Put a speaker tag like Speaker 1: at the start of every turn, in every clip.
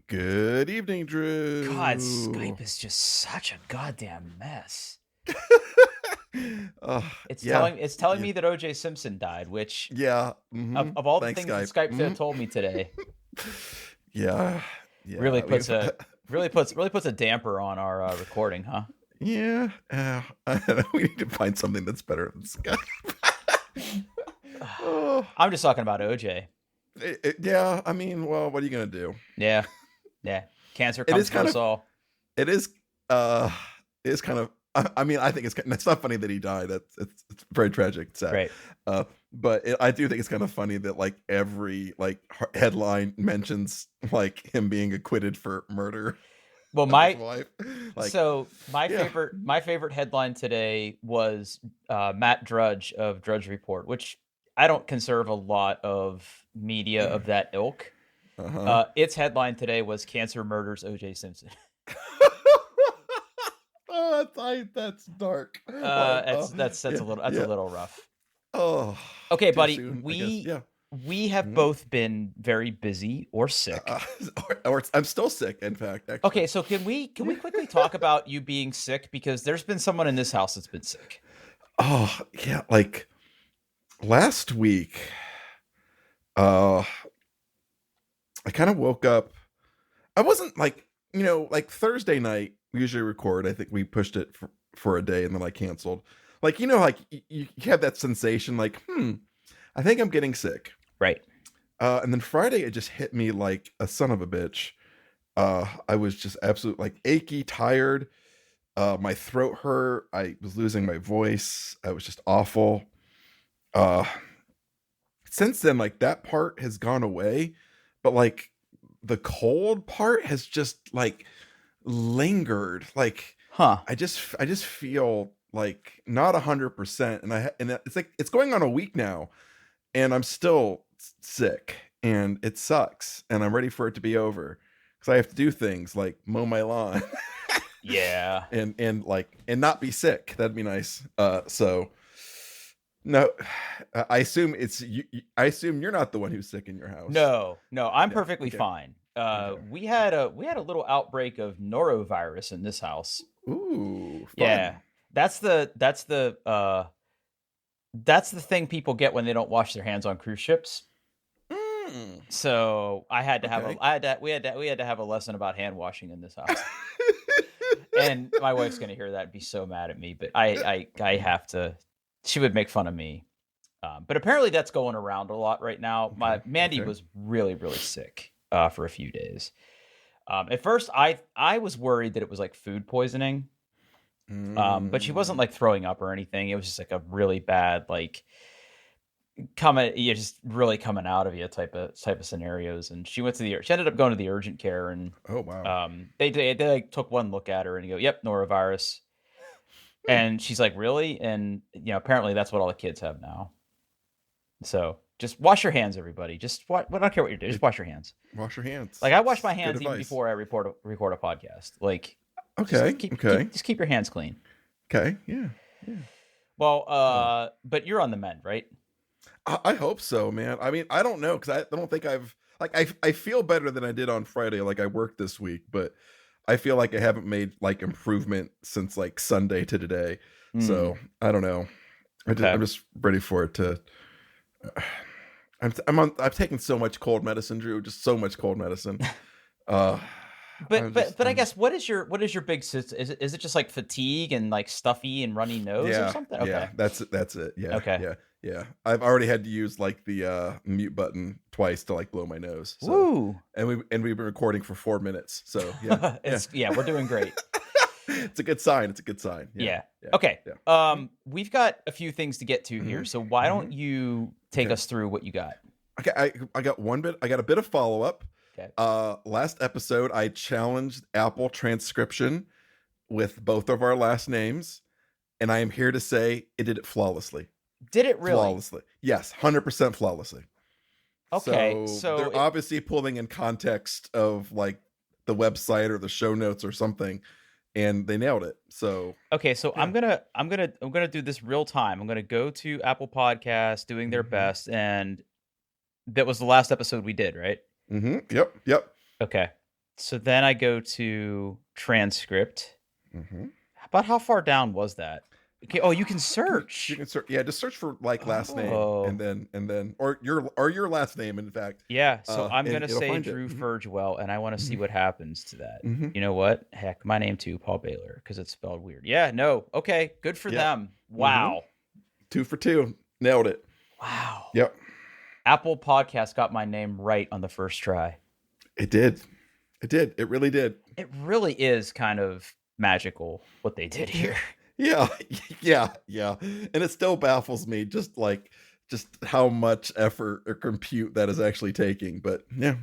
Speaker 1: Good evening, Drew.
Speaker 2: God, Skype is just such a goddamn mess.
Speaker 1: uh,
Speaker 2: It's
Speaker 1: yeah,
Speaker 2: telling me that O.J. Simpson died, which
Speaker 1: yeah.
Speaker 2: of all the
Speaker 1: Thanks,
Speaker 2: things that
Speaker 1: Skype.
Speaker 2: Skype could have told me today,
Speaker 1: Yeah,
Speaker 2: really
Speaker 1: yeah.
Speaker 2: puts a damper on our recording, huh?
Speaker 1: Yeah. I don't know, we need to find something that's better than Skype. Oh,
Speaker 2: I'm just talking about O.J.
Speaker 1: yeah. I mean, well, what are you gonna do?
Speaker 2: Yeah. Cancer
Speaker 1: It
Speaker 2: comes
Speaker 1: is
Speaker 2: for
Speaker 1: kind
Speaker 2: us
Speaker 1: of.
Speaker 2: all.
Speaker 1: It is. It is kind of. I mean, I think it's not funny that he died. It's very tragic, sad.
Speaker 2: Right.
Speaker 1: But I do think it's kind of funny that like every like headline mentions like him being acquitted for murder
Speaker 2: Well,
Speaker 1: of his wife. Like, yeah.
Speaker 2: my favorite headline today was Matt Drudge of Drudge Report, which I don't conserve a lot of media of that ilk.
Speaker 1: Uh-huh.
Speaker 2: Its headline today was "Cancer Murders O.J. Simpson."
Speaker 1: Oh, that's dark.
Speaker 2: That's a little rough.
Speaker 1: Oh,
Speaker 2: Okay,
Speaker 1: too
Speaker 2: buddy,
Speaker 1: soon, I guess. Yeah.
Speaker 2: we have both been very busy or sick.
Speaker 1: Or I'm still sick, in fact. Actually.
Speaker 2: Okay, so can we quickly talk about you being sick, because there's been someone in this house that's been sick.
Speaker 1: Oh yeah, like last week, I kind of woke up. I wasn't like like Thursday night. We usually record. I think we pushed it for a day and then I canceled. Like like you have that sensation, like I think I'm getting sick.
Speaker 2: Right.
Speaker 1: And then Friday it just hit me like a son of a bitch. I was just absolutely like achy, tired. My throat hurt. I was losing my voice. I was just awful. Since then, like that part has gone away, but like the cold part has just like lingered. Like,
Speaker 2: Huh.
Speaker 1: I just feel like not 100%, and it's like it's going on a week now, and I'm still sick, and it sucks, and I'm ready for it to be over because I have to do things like mow my lawn.
Speaker 2: Yeah.
Speaker 1: and not be sick. That'd be nice. So no, I assume it's you. I assume you're not the one who's sick in your house.
Speaker 2: No, I'm
Speaker 1: Yeah,
Speaker 2: perfectly
Speaker 1: okay.
Speaker 2: fine.
Speaker 1: Okay.
Speaker 2: We had a little outbreak of norovirus in this house.
Speaker 1: Ooh, fun.
Speaker 2: Yeah, that's the thing people get when they don't wash their hands on cruise ships. So I had to have we had to have a lesson about hand washing in this house. And my wife's gonna hear that and be so mad at me, but I have to. She would make fun of me. But apparently that's going around a lot right now. Mandy was really, really sick for a few days. At first, I was worried that it was like food poisoning, but she wasn't like throwing up or anything. It was just like a really bad like just really coming out of you type of scenarios. And she ended up going to the urgent care, and
Speaker 1: oh wow,
Speaker 2: they like took one look at her and go, "Yep, norovirus." And she's like, "Really?" And apparently that's what all the kids have now. So just wash your hands, everybody. I don't care what you're doing. Just wash your hands.
Speaker 1: Wash your hands.
Speaker 2: Like I wash my hands even before I record a podcast. Like,
Speaker 1: okay,
Speaker 2: just keep your hands clean.
Speaker 1: Okay, yeah.
Speaker 2: Well, but you're on the mend, right?
Speaker 1: I hope so, man. I mean, I don't know, because I don't think I've like I feel better than I did on Friday. Like I worked this week, but I feel like I haven't made like improvement since like Sunday to today. So I don't know. I'm just ready for it to. I've taken so much cold medicine, Drew. Just so much cold medicine.
Speaker 2: But I guess what is your big system? Is it just like fatigue and like stuffy and runny nose or something? Okay.
Speaker 1: Yeah, that's it. Yeah.
Speaker 2: Okay.
Speaker 1: Yeah. I've already had to use like the mute button twice to like blow my nose. So.
Speaker 2: Woo!
Speaker 1: And we've been recording for 4 minutes. So yeah.
Speaker 2: We're doing great.
Speaker 1: It's a good sign.
Speaker 2: Yeah. Okay. Yeah. We've got a few things to get to here, so why don't you take us through what you got?
Speaker 1: Okay, I got one bit. I got a bit of follow up.
Speaker 2: Okay.
Speaker 1: Last episode, I challenged Apple transcription with both of our last names, and I am here to say it did it flawlessly.
Speaker 2: Did it really?
Speaker 1: Flawlessly. Yes, 100% flawlessly.
Speaker 2: Okay, so
Speaker 1: they're obviously pulling in context of like the website or the show notes or something, and they nailed it. So
Speaker 2: okay, so yeah. I'm gonna do this real time. I'm gonna go to Apple Podcasts, doing their best, and that was the last episode we did, right?
Speaker 1: Mm-hmm. Yep.
Speaker 2: Okay. So then I go to transcript.
Speaker 1: Mm-hmm.
Speaker 2: About how far down was that? Okay. Oh, you can
Speaker 1: You
Speaker 2: search.
Speaker 1: can search. Yeah, just search for like last name,
Speaker 2: Oh,
Speaker 1: and then or your last name. In fact,
Speaker 2: yeah. So I'm
Speaker 1: and
Speaker 2: gonna
Speaker 1: it'll
Speaker 2: say
Speaker 1: find it.
Speaker 2: Drew
Speaker 1: Mm-hmm.
Speaker 2: Fergwell, and I want to see what happens to that.
Speaker 1: Mm-hmm.
Speaker 2: You know what? Heck, my name too, Paul Baylor, because it's spelled weird. Yeah. No. Okay. Good for
Speaker 1: Yep.
Speaker 2: them.
Speaker 1: Mm-hmm.
Speaker 2: Wow.
Speaker 1: 2 for 2. Nailed it.
Speaker 2: Wow.
Speaker 1: Yep.
Speaker 2: Apple Podcast got my name right on the first try.
Speaker 1: It did. It did. It really did.
Speaker 2: It really is kind of magical what they did here.
Speaker 1: Yeah. Yeah. Yeah. And it still baffles me just how much effort or compute that is actually taking. But yeah.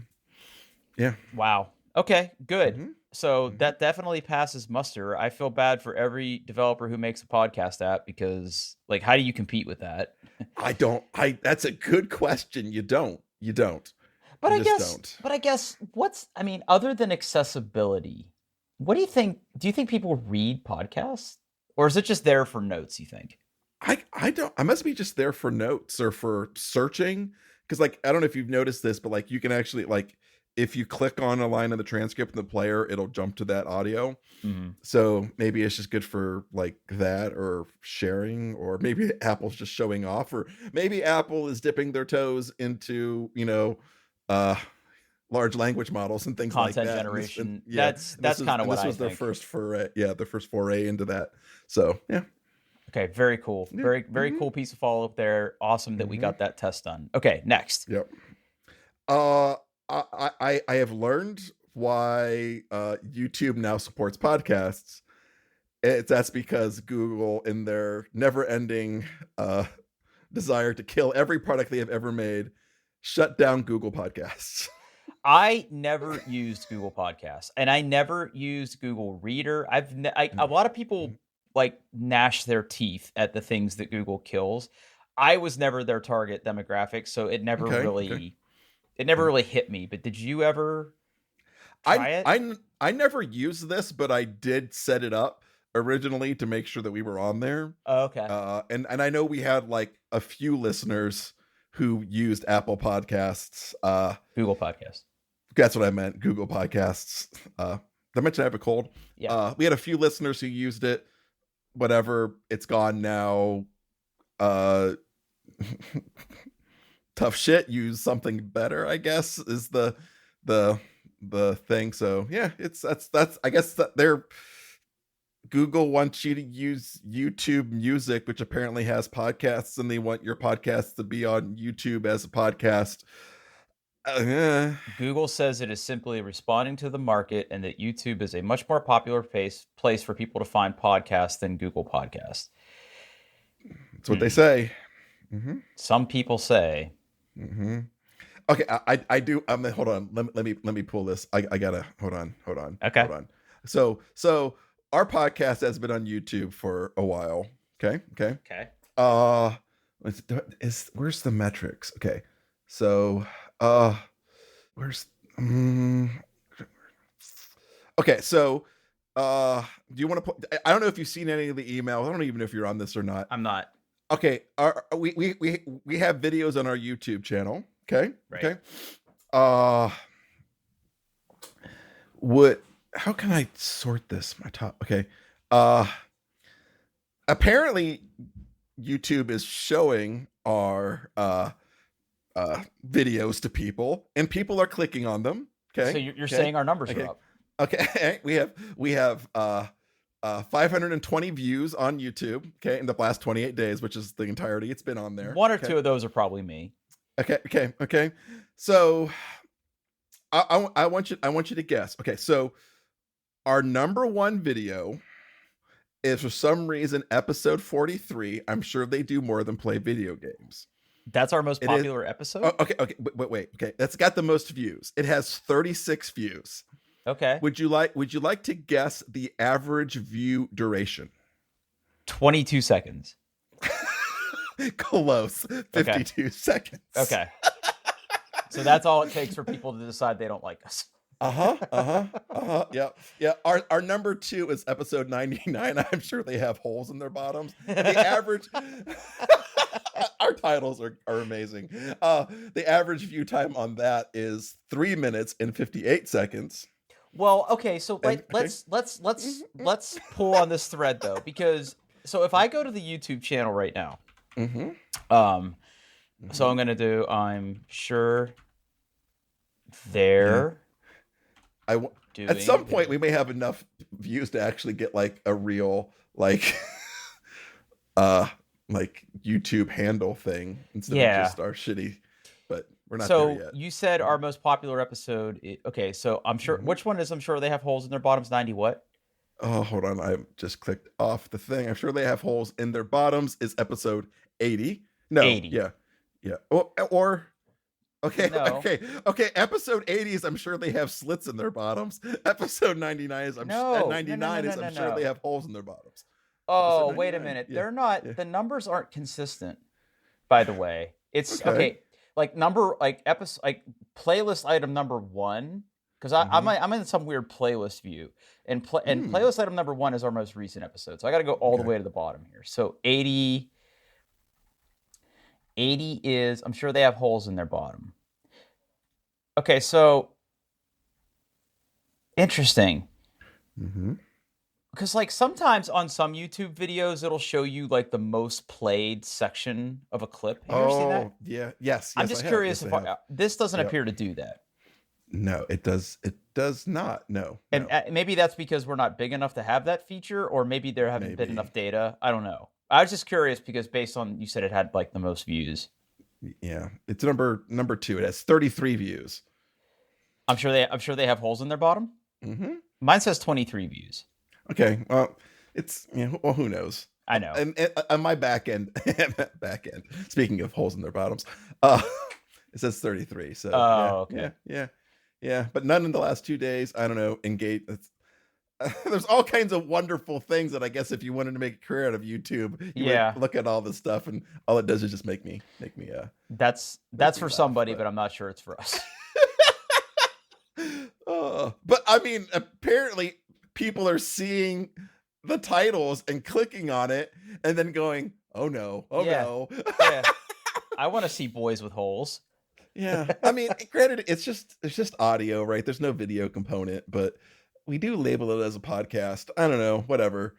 Speaker 1: Yeah.
Speaker 2: Wow. Okay, good.
Speaker 1: Mm-hmm.
Speaker 2: So
Speaker 1: Mm-hmm.
Speaker 2: that definitely passes muster. I feel bad for every developer who makes a podcast app because, like, how do you compete with that?
Speaker 1: That's a good question. You don't. You
Speaker 2: But I
Speaker 1: just
Speaker 2: guess,
Speaker 1: don't.
Speaker 2: but I guess, I mean, other than accessibility, what do you think? Do you think people read podcasts, or is it just there for notes? You think?
Speaker 1: I don't. I must be just there for notes or for searching because like I don't know if you've noticed this, but like you can actually like if you click on a line in the transcript in the player, it'll jump to that audio.
Speaker 2: Mm-hmm.
Speaker 1: So maybe it's just good for like that or sharing, or maybe Apple's just showing off, or maybe Apple is dipping their toes into uh large language models and things like
Speaker 2: Content
Speaker 1: that.
Speaker 2: generation.
Speaker 1: Yeah,
Speaker 2: That's kind of what
Speaker 1: this
Speaker 2: I
Speaker 1: was their
Speaker 2: think.
Speaker 1: first foray. Yeah, their first foray into that. So yeah.
Speaker 2: Okay, very cool.
Speaker 1: Yeah.
Speaker 2: Very cool piece of follow up there. Awesome that we got that test done. Okay, next.
Speaker 1: Yep. Uh, I have learned why YouTube now supports podcasts. That's because Google, in their never-ending desire to kill every product they have ever made, shut down Google Podcasts.
Speaker 2: I never used Google Podcasts, and I never used Google Reader. A lot of people like gnash their teeth at the things that Google kills. I was never their target demographic, so it never really hit me. But did you ever try it?
Speaker 1: I never used this, but I did set it up originally to make sure that we were on there.
Speaker 2: Oh, okay.
Speaker 1: And I know we had like a few listeners who used Apple Podcasts.
Speaker 2: Google Podcasts.
Speaker 1: That's what I meant. Google Podcasts. Did I mention I have a cold?
Speaker 2: Yeah.
Speaker 1: We had a few listeners who used it. Whatever. It's gone now. Tough shit. Use something better, I guess, is the thing. So yeah, that's I guess that they're Google wants you to use YouTube Music, which apparently has podcasts, and they want your podcast to be on YouTube as a podcast.
Speaker 2: Google says it is simply responding to the market and that YouTube is a much more popular place for people to find podcasts than Google Podcasts.
Speaker 1: That's what they say. Mm-hmm.
Speaker 2: Some people say.
Speaker 1: Mm-hmm. Okay, I do. Hold on. Let me pull this. I gotta hold on.
Speaker 2: Okay.
Speaker 1: Hold on. So our podcast has been on YouTube for a while. Okay. Where's the metrics? Okay. So where's okay, so do you want to put, I don't know if you've seen any of the emails. I don't even know if you're on this or not.
Speaker 2: I'm not.
Speaker 1: Okay, we have videos on our YouTube channel. Okay.
Speaker 2: Right.
Speaker 1: Okay. How can I sort this? My top. Okay. Apparently YouTube is showing our videos to people, and people are clicking on them. Okay.
Speaker 2: So you're saying our numbers are up.
Speaker 1: Okay. We have 520 views on YouTube, okay, in the last 28 days, which is the entirety it's been on there.
Speaker 2: One or two of those are probably me.
Speaker 1: Okay. So I want you to guess. Okay, so our number one video is for some reason episode 43. I'm sure they do more than play video games.
Speaker 2: That's our most popular episode?
Speaker 1: Okay. Wait. Okay. That's got the most views. It has 36 views.
Speaker 2: Okay.
Speaker 1: Would you like to guess the average view duration?
Speaker 2: 22 seconds.
Speaker 1: Close. 52 seconds.
Speaker 2: Okay. So that's all it takes for people to decide they don't like us.
Speaker 1: Yeah. Our number 2 is episode 99. I'm sure they have holes in their bottoms. And the average our titles are amazing. The average view time on that is 3 minutes and 58 seconds.
Speaker 2: Well, okay, so
Speaker 1: And okay.
Speaker 2: let's pull on this thread though, because so if I go to the YouTube channel right now,
Speaker 1: Mm-hmm.
Speaker 2: so
Speaker 1: Mm-hmm.
Speaker 2: I'm sure
Speaker 1: Yeah.
Speaker 2: they're
Speaker 1: At some
Speaker 2: doing
Speaker 1: point
Speaker 2: their
Speaker 1: we may have enough views to actually get like a real like uh like YouTube handle thing instead of
Speaker 2: yeah.
Speaker 1: just our shitty, but we're not there
Speaker 2: So
Speaker 1: yet.
Speaker 2: you said our most popular episode. Okay, so I'm sure
Speaker 1: Mm-hmm.
Speaker 2: which one is I'm sure they have holes in their bottoms. 90 what?
Speaker 1: Oh, hold on. I just clicked off the thing. I'm sure they have holes in their bottoms. Is episode 80? No,
Speaker 2: 80.
Speaker 1: yeah. Yeah. Or okay,
Speaker 2: No,
Speaker 1: okay. Episode 80 is I'm sure they have slits in their bottoms. Episode 99 is
Speaker 2: no, no, no, no,
Speaker 1: 99
Speaker 2: no,
Speaker 1: is
Speaker 2: no,
Speaker 1: I'm sure they
Speaker 2: no.
Speaker 1: have holes in their bottoms. Episode
Speaker 2: Oh, wait a
Speaker 1: 99.
Speaker 2: minute.
Speaker 1: Yeah.
Speaker 2: They're not.
Speaker 1: Yeah.
Speaker 2: The numbers aren't consistent. By the way, it's
Speaker 1: Okay.
Speaker 2: okay. Like number, like episode, like playlist item number one. Because
Speaker 1: Mm-hmm.
Speaker 2: I'm in some weird playlist view, and
Speaker 1: Mm.
Speaker 2: playlist item number one is our most recent episode. So I got to go all the
Speaker 1: Okay.
Speaker 2: way to the bottom here. So 80 is I'm sure they have holes in their bottom. Okay, so interesting.
Speaker 1: Mm-hmm.
Speaker 2: Because like sometimes on some YouTube videos it'll show you like the most played section of a clip. Have you ever seen
Speaker 1: Oh,
Speaker 2: that?
Speaker 1: yeah. Yes,
Speaker 2: I'm
Speaker 1: yes, I
Speaker 2: just
Speaker 1: have.
Speaker 2: curious
Speaker 1: Yes, I
Speaker 2: if
Speaker 1: have.
Speaker 2: this doesn't
Speaker 1: Yep.
Speaker 2: appear to do that.
Speaker 1: No, it does. It does not. No,
Speaker 2: And
Speaker 1: no.
Speaker 2: maybe that's because we're not big enough to have that feature, or maybe there haven't been
Speaker 1: Maybe.
Speaker 2: enough data. I don't know. I was just curious because based on you said it had like the most views.
Speaker 1: Yeah. It's number 2. It has 33 views.
Speaker 2: I'm sure they have holes in their bottom.
Speaker 1: Mm-hmm.
Speaker 2: Mine says 23 views.
Speaker 1: Okay. Well, it's well, who knows?
Speaker 2: I know.
Speaker 1: And on my back end, Speaking of holes in their bottoms, it says 33. So
Speaker 2: Oh, okay.
Speaker 1: yeah. But none in the last 2 days. I don't know. Engage. There's all kinds of wonderful things that I guess if you wanted to make a career out of YouTube, you
Speaker 2: Yeah.
Speaker 1: would look at all this stuff, and all it does is just make me
Speaker 2: That's
Speaker 1: me
Speaker 2: for
Speaker 1: laugh,
Speaker 2: somebody, but I'm not sure it's for us.
Speaker 1: But I mean, apparently people are seeing the titles and clicking on it and then going, "Oh no, oh
Speaker 2: Yeah.
Speaker 1: no."
Speaker 2: Yeah. I want to see boys with holes.
Speaker 1: Yeah. I mean, granted, it's just audio, right? There's no video component, but we do label it as a podcast. I don't know, whatever.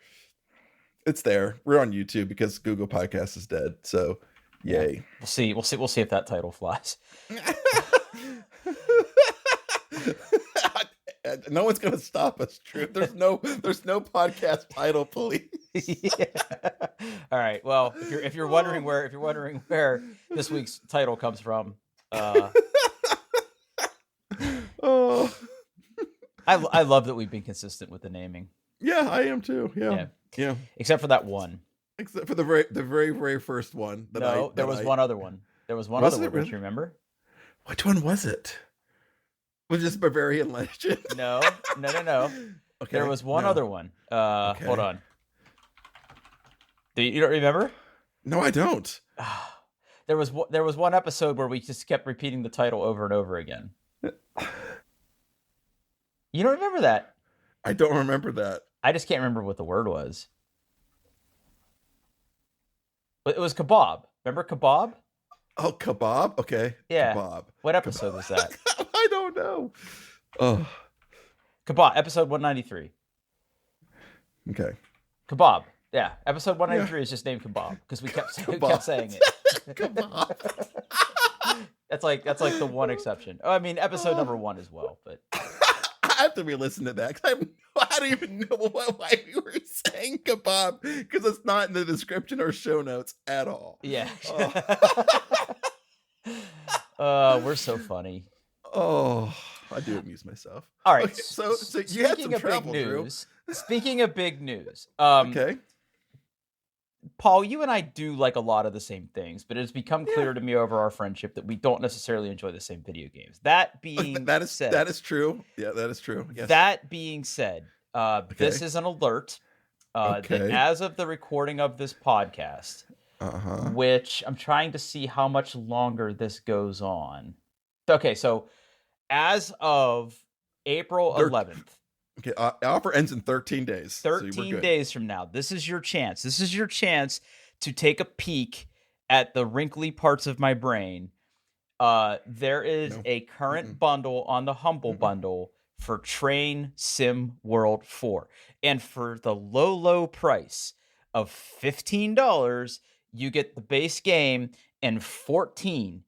Speaker 1: It's there. We're on YouTube because Google Podcast is dead. So, yay.
Speaker 2: Yeah. We'll see if that title flies.
Speaker 1: No one's gonna stop us, Drew. There's no podcast title police.
Speaker 2: Yeah. All right. Well, if you're wondering where this week's title comes from,
Speaker 1: Oh,
Speaker 2: I love that we've been consistent with the naming.
Speaker 1: yeah, I am too. Yeah.
Speaker 2: Except for that one.
Speaker 1: Except for the very first one.
Speaker 2: There was one other one. There was one
Speaker 1: Was
Speaker 2: other
Speaker 1: it
Speaker 2: one.
Speaker 1: really?
Speaker 2: Don't you remember?
Speaker 1: Which one was it? Was this Bavarian Legend?
Speaker 2: No.
Speaker 1: Okay.
Speaker 2: There was one
Speaker 1: no.
Speaker 2: other one.
Speaker 1: Okay.
Speaker 2: Hold on. You don't remember?
Speaker 1: No, I don't.
Speaker 2: There was one episode where we just kept repeating the title over and over again. You don't remember that?
Speaker 1: I don't remember that.
Speaker 2: I just can't remember what the word was. It was kebab. Remember kebab?
Speaker 1: Oh, kebab? Okay.
Speaker 2: Yeah.
Speaker 1: Kebab.
Speaker 2: What episode was that?
Speaker 1: I don't know. Oh.
Speaker 2: Kebab, episode 193.
Speaker 1: Okay.
Speaker 2: Kebab. Yeah, episode 193 is just named kebab because we kept saying it.
Speaker 1: Kebab.
Speaker 2: That's like the one exception. Oh, I mean, episode number 1 as well, but
Speaker 1: I have to re-listen to that because I don't even know why we were saying kebab because it's not in the description or show notes at all.
Speaker 2: yeah. We're so funny.
Speaker 1: Oh, I do amuse myself.
Speaker 2: All right.
Speaker 1: Okay, so you had some travel, Drew.
Speaker 2: Speaking of big news,
Speaker 1: Okay.
Speaker 2: Paul, you and I do like a lot of the same things, but it's become clear to me over our friendship that we don't necessarily enjoy the same video games. That being said,
Speaker 1: that is true. Yeah, that is true. Yes.
Speaker 2: That being said, this is an alert that as of the recording of this podcast, which I'm trying to see how much longer this goes on. Okay, so as of April 11th.
Speaker 1: Okay, offer ends in 13 days.
Speaker 2: 13 days from now. This is your chance. This is your chance to take a peek at the wrinkly parts of my brain. There is a current bundle on the Humble Bundle for Train Sim World 4. And for the low price of $15, you get the base game and 14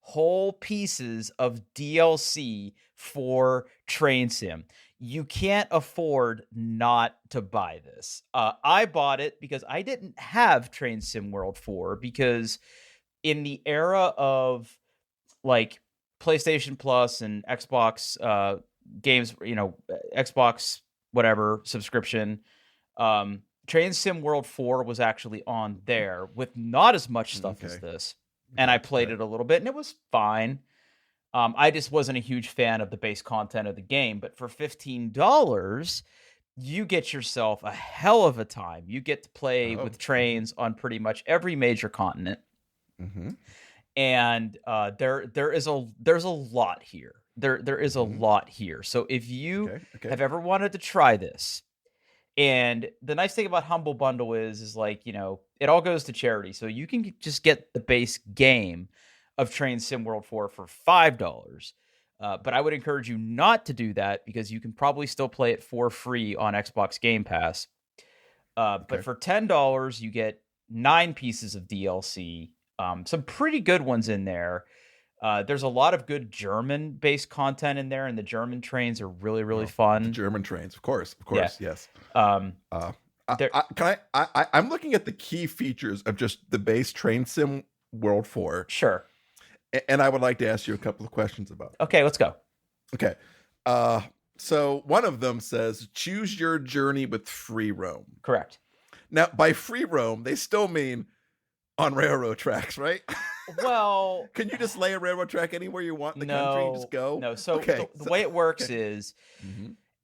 Speaker 2: whole pieces of DLC for Train Sim. You can't afford not to buy this. I bought it because I didn't have Train Sim World 4, because in the era of like PlayStation Plus and Xbox games, Xbox whatever subscription, Train Sim World 4 was actually on there with not as much stuff as this. And I played it a little bit and it was fine. I just wasn't a huge fan of the base content of the game, but for $15, you get yourself a hell of a time. You get to play with trains on pretty much every major continent.
Speaker 1: Mm-hmm.
Speaker 2: And there's a lot here. There is a lot here. So if you have ever wanted to try this, and the nice thing about Humble Bundle is like, it all goes to charity. So you can just get the base game of Train Sim World 4 for $5. But I would encourage you not to do that, because you can probably still play it for free on Xbox Game Pass. But for $10, you get 9 pieces of DLC. Some pretty good ones in there. There's a lot of good German-based content in there, and the German trains are really, really fun.
Speaker 1: The German trains, of course, yes. I'm looking at the key features of just the base Train Sim World 4.
Speaker 2: Sure.
Speaker 1: And I would like to ask you a couple of questions about it.
Speaker 2: Okay, let's go.
Speaker 1: Okay. So one of them says, choose your journey with free roam.
Speaker 2: Correct.
Speaker 1: Now, by free roam, they still mean on railroad tracks, right?
Speaker 2: Well,
Speaker 1: can you just lay a railroad track anywhere you want in the country and just go?
Speaker 2: No. So the way it works is,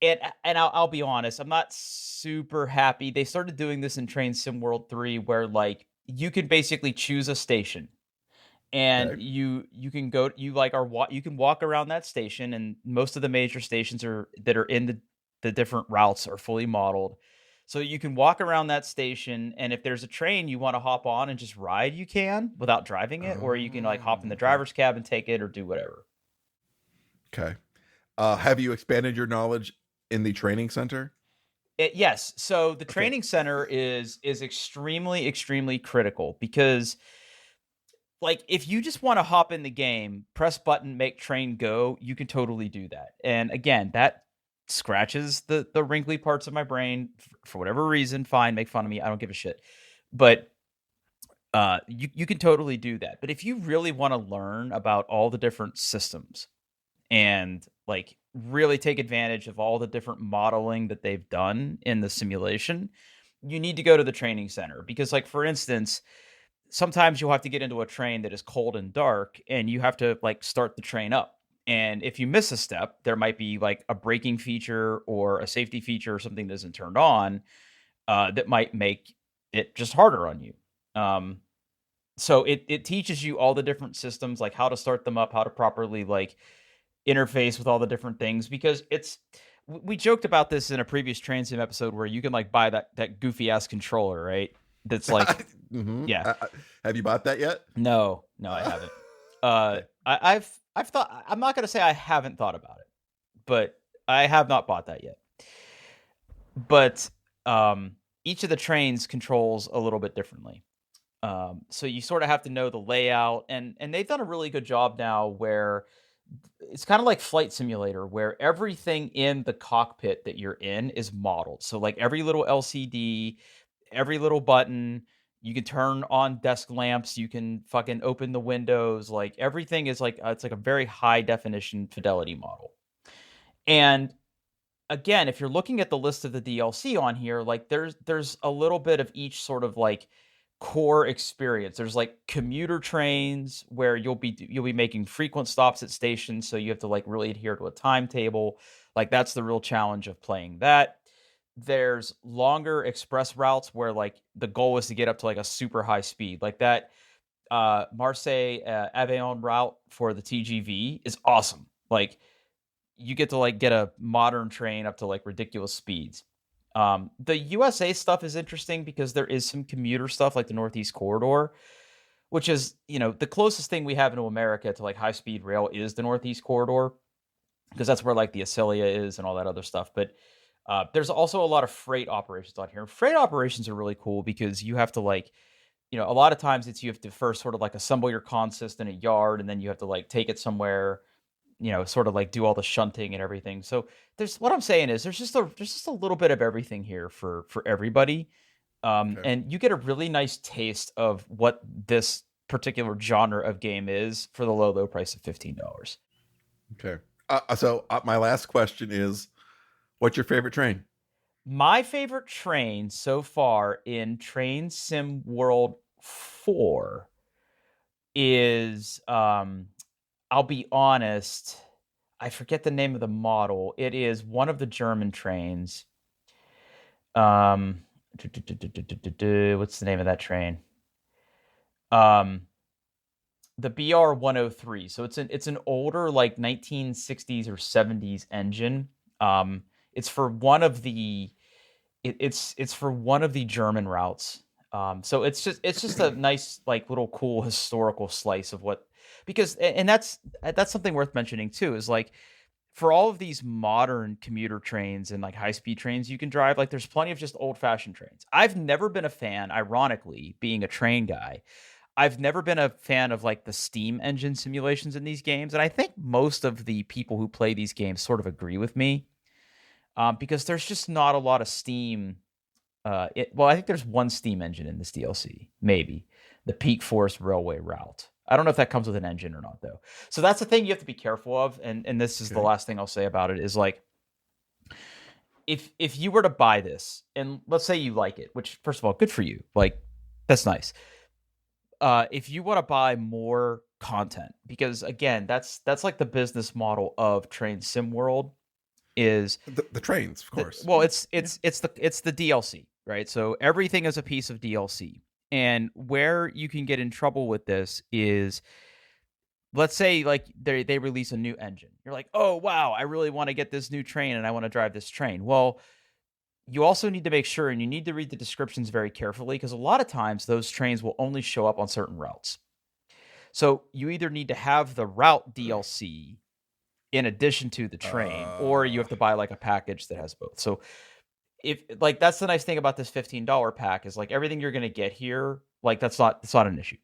Speaker 2: and I'll be honest, I'm not super happy. They started doing this in Train Sim World 3, where like you can basically choose a station, and you can go, you can walk around that station, and most of the major stations that are in the different routes are fully modeled. So you can walk around that station, and if there's a train you want to hop on and just ride, you can without driving it, or you can like hop in the driver's cab and take it, or do whatever.
Speaker 1: Okay. Have you expanded your knowledge in the training center?
Speaker 2: Yes. So the training center is extremely, extremely critical, because like if you just want to hop in the game, press button, make train go, you can totally do that. And again, that scratches the wrinkly parts of my brain for whatever reason. Fine, make fun of me, I don't give a shit. But you can totally do that. But if you really want to learn about all the different systems and like really take advantage of all the different modeling that they've done in the simulation, you need to go to the training center. Because like, for instance, sometimes you'll have to get into a train that is cold and dark, and you have to like start the train up. And if you miss a step, there might be like a braking feature or a safety feature or something that isn't turned on that might make it just harder on you. So it teaches you all the different systems, like how to start them up, how to properly like interface with all the different things. Because we joked about this in a previous Train Sim episode, where you can like buy that goofy ass controller, right? That's like, yeah.
Speaker 1: Have you bought that yet?
Speaker 2: No, I haven't. I've thought, I'm not going to say I haven't thought about it, but I have not bought that yet. But each of the trains controls a little bit differently. So you sort of have to know the layout, and they've done a really good job now where it's kind of like Flight Simulator, where everything in the cockpit that you're in is modeled. So like every little LCD, every little button, you can turn on desk lamps, you can fucking open the windows, like everything is like, it's like a very high definition fidelity model. And again, if you're looking at the list of the DLC on here, like there's a little bit of each sort of like core experience. There's like commuter trains where you'll be making frequent stops at stations, so you have to like really adhere to a timetable. Like that's the real challenge of playing that. There's longer express routes where like the goal is to get up to like a super high speed. Like that Marseille Avignon route for the TGV is awesome. Like you get to like get a modern train up to like ridiculous speeds. The USA stuff is interesting because there is some commuter stuff like the Northeast Corridor, which is, the closest thing we have into America to like high speed rail is the Northeast Corridor. because that's where like the Acilia is and all that other stuff. But there's also a lot of freight operations on here. Freight operations are really cool because you have to like, a lot of times you have to first sort of like assemble your consist in a yard, and then you have to like take it somewhere, sort of like do all the shunting and everything. So there's what I'm saying is there's just a little bit of everything here for everybody.
Speaker 1: Okay.
Speaker 2: And you get a really nice taste of what this particular genre of game is for the low price of $15.
Speaker 1: Okay. So my last question is, what's your favorite train?
Speaker 2: My favorite train so far in Train Sim World 4 is I'll be honest, I forget the name of the model. It is one of the German trains. Um what's the name of that train? Um the BR-103. So it's an older like 1960s or 70s engine. It's for one of the it's for one of the German routes. So it's just a nice like little cool historical slice of what, because and that's something worth mentioning too, is like for all of these modern commuter trains and like high speed trains you can drive, like there's plenty of just old fashioned trains. I've never been a fan, ironically, being a train guy. I've never been a fan of like the steam engine simulations in these games, and I think most of the people who play these games sort of agree with me, because there's just not a lot of steam. Well, I think there's one steam engine in this DLC, maybe the Peak Forest Railway route. I don't know if that comes with an engine or not, though. So that's the thing you have to be careful of, and this is the
Speaker 1: Okay.
Speaker 2: last thing I'll say about it is like if you were to buy this and let's say you like it, which first of all, good for you, like that's nice. If you want to buy more content, because again, that's like the business model of Train Sim World is
Speaker 1: The trains, of course.
Speaker 2: well,
Speaker 1: Yeah.
Speaker 2: it's
Speaker 1: Yeah.
Speaker 2: it's the DLC, right? So everything is a piece of DLC. And where you can get in trouble with this is, let's say like they release a new engine. You're like, "Oh, wow, I really want to get this new train and I want to drive this train." Well, you also need to make sure and you need to read the descriptions very carefully, because a lot of times those trains will only show up on certain routes. So you either need to have the route DLC in addition to the train, or you
Speaker 1: Uh,
Speaker 2: have to buy like a package that has both. So if like that's the nice thing about this $15 pack is like everything you're gonna get here, like that's not an issue.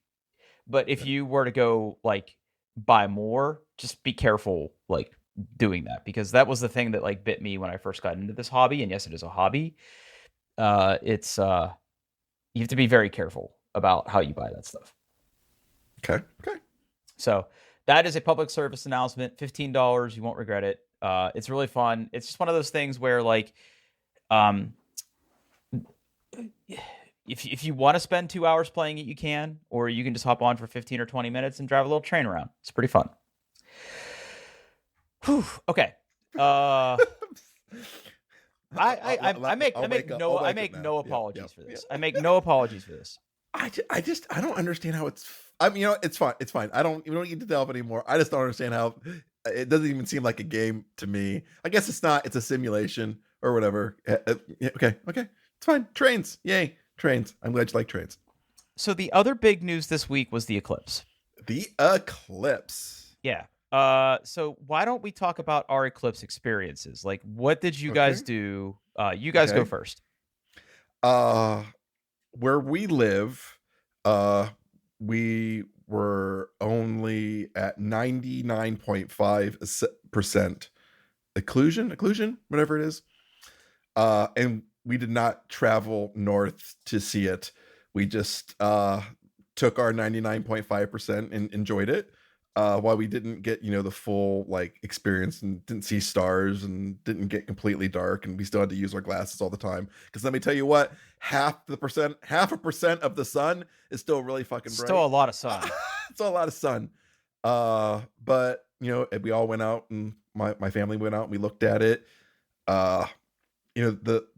Speaker 2: But if
Speaker 1: okay.
Speaker 2: you were to go like buy more, just be careful like doing that, because that was the thing that like bit me when I first got into this hobby. And yes, it is a hobby. It's You have to be very careful about how you buy that stuff.
Speaker 1: Okay. Okay.
Speaker 2: So that is a public service announcement. $15, you won't regret it. It's really fun. It's just one of those things where like um if you want to spend 2 hours playing it, you can, or you can just hop on for 15 or 20 minutes and drive a little train around. It's pretty fun. Whew, okay. Uh, I make
Speaker 1: I'll
Speaker 2: no
Speaker 1: wake up now. Yep. Yep.
Speaker 2: apologies for
Speaker 1: Yep.
Speaker 2: this. I make no apologies for this.
Speaker 1: I don't understand how it's. I mean, it's fine. It's fine. We don't need to delve anymore. I just don't understand how it doesn't even seem like a game to me. I guess it's not. It's a simulation or whatever. Yeah, okay. Okay. It's fine. Trains. Yay. Trains. I'm glad you like trains.
Speaker 2: So the other big news this week was the eclipse.
Speaker 1: The eclipse.
Speaker 2: Yeah. So why don't we talk about our eclipse experiences? Like, what did you guys
Speaker 1: Okay.
Speaker 2: do? You guys go
Speaker 1: Okay.
Speaker 2: first.
Speaker 1: Uh, where we live, uh, we were only at 99.5% occlusion, whatever it is. And we did not travel north to see it. We just took our 99.5% and enjoyed it. While we didn't get, the full like experience and didn't see stars and didn't get completely dark, and we still had to use our glasses all the time. Because let me tell you what, half a percent of the sun is still really fucking
Speaker 2: Still
Speaker 1: bright.
Speaker 2: a lot of sun.
Speaker 1: It's a lot of sun. But we all went out, and my family went out and we looked at it. Uh,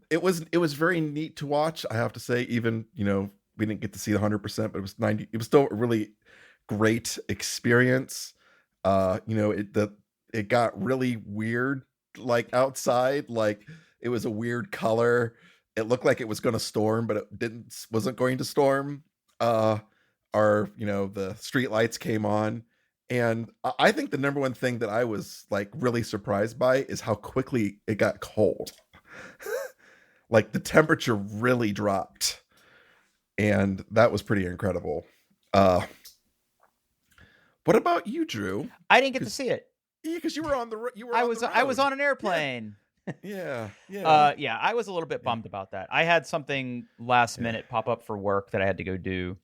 Speaker 1: it was very neat to watch. I have to say, even we didn't get to see the 100%, but it was 90. It was still a really great experience. It got really weird, like outside, like it was a weird color. It looked like it was going to storm, but it wasn't going to storm. Uh, the street lights came on, And I think the number one thing that I was like really surprised by is how quickly it got cold. Like the temperature really dropped, and that was pretty incredible. Uh, what about you, Drew?
Speaker 2: I didn't get to
Speaker 1: Because
Speaker 2: see it.
Speaker 1: because you were
Speaker 2: I
Speaker 1: on the
Speaker 2: was I was
Speaker 1: road.
Speaker 2: on an
Speaker 1: Yeah,
Speaker 2: airplane.
Speaker 1: yeah, yeah,
Speaker 2: Yeah, I was a little bit
Speaker 1: yeah,
Speaker 2: bummed about that. I had something last
Speaker 1: yeah.
Speaker 2: minute pop up for work that I had to go do,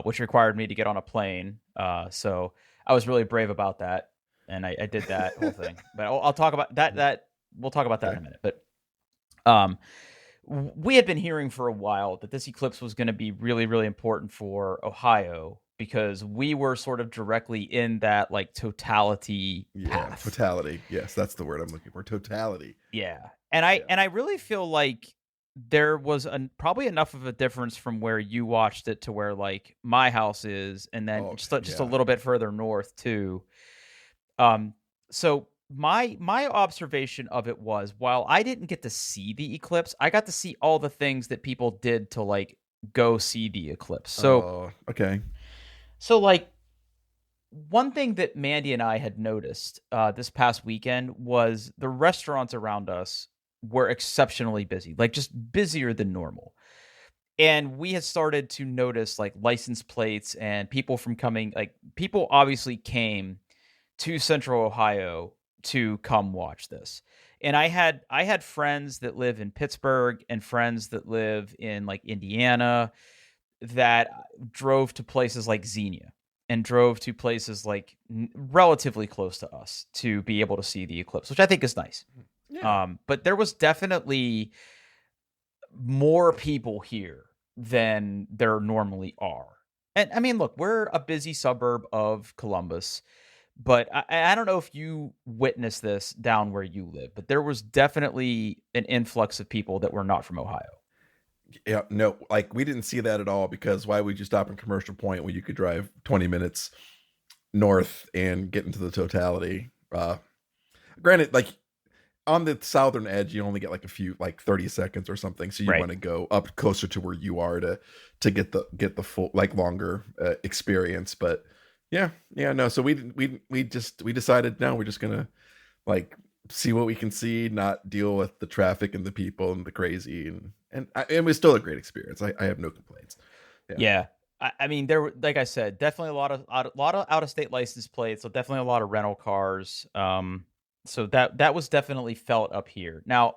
Speaker 2: which required me to get on a plane. So I was really brave about that, and I did that whole thing. But I'll talk about that. We'll talk about that in
Speaker 1: Okay.
Speaker 2: a minute. But um, we had been hearing for a while that this eclipse was going to be really, really important for Ohio because we were sort of directly in that like totality
Speaker 1: Yeah,
Speaker 2: path.
Speaker 1: totality. Yes, that's the word I'm looking for. Totality.
Speaker 2: Yeah. And I
Speaker 1: Yeah.
Speaker 2: and I really feel like there was probably enough of a difference from where you watched it to where like my house is, and then
Speaker 1: Oh,
Speaker 2: just a
Speaker 1: yeah.
Speaker 2: little bit further north too. Um, so my observation of it was, while I didn't get to see the eclipse, I got to see all the things that people did to like go see the eclipse.
Speaker 1: Oh, okay.
Speaker 2: So like one thing that Mandy and I had noticed this past weekend was the restaurants around us were exceptionally busy, like just busier than normal. And we had started to notice like license plates and people from coming, like people obviously came to Central Ohio to come watch this. And I had friends that live in Pittsburgh and friends that live in like Indiana that drove to places like Xenia and drove to places like relatively close to us to be able to see the eclipse, which I think is nice.
Speaker 1: Yeah.
Speaker 2: But there was definitely more people here than there normally are. And I mean, look, we're a busy suburb of Columbus, but I don't know if you witnessed this down where you live, but there was definitely an influx of people that were not from Ohio.
Speaker 1: Yeah, no, like we didn't see that at all because why would you stop in Commercial Point when you could drive 20 minutes north and get into the totality? Granted, like on the southern edge, you only get like a few, like 30 seconds or something. So you
Speaker 2: Right.
Speaker 1: want to go up closer to where you are to get the full, like longer experience. But yeah, no. So we decided no, we're just gonna like see what we can see, not deal with the traffic and the people and the crazy and it was still a great experience. I have no complaints. Yeah.
Speaker 2: Yeah. I mean, there were, like I said, definitely a lot of out of state license plates. So definitely a lot of rental cars. So that was definitely felt up here. Now,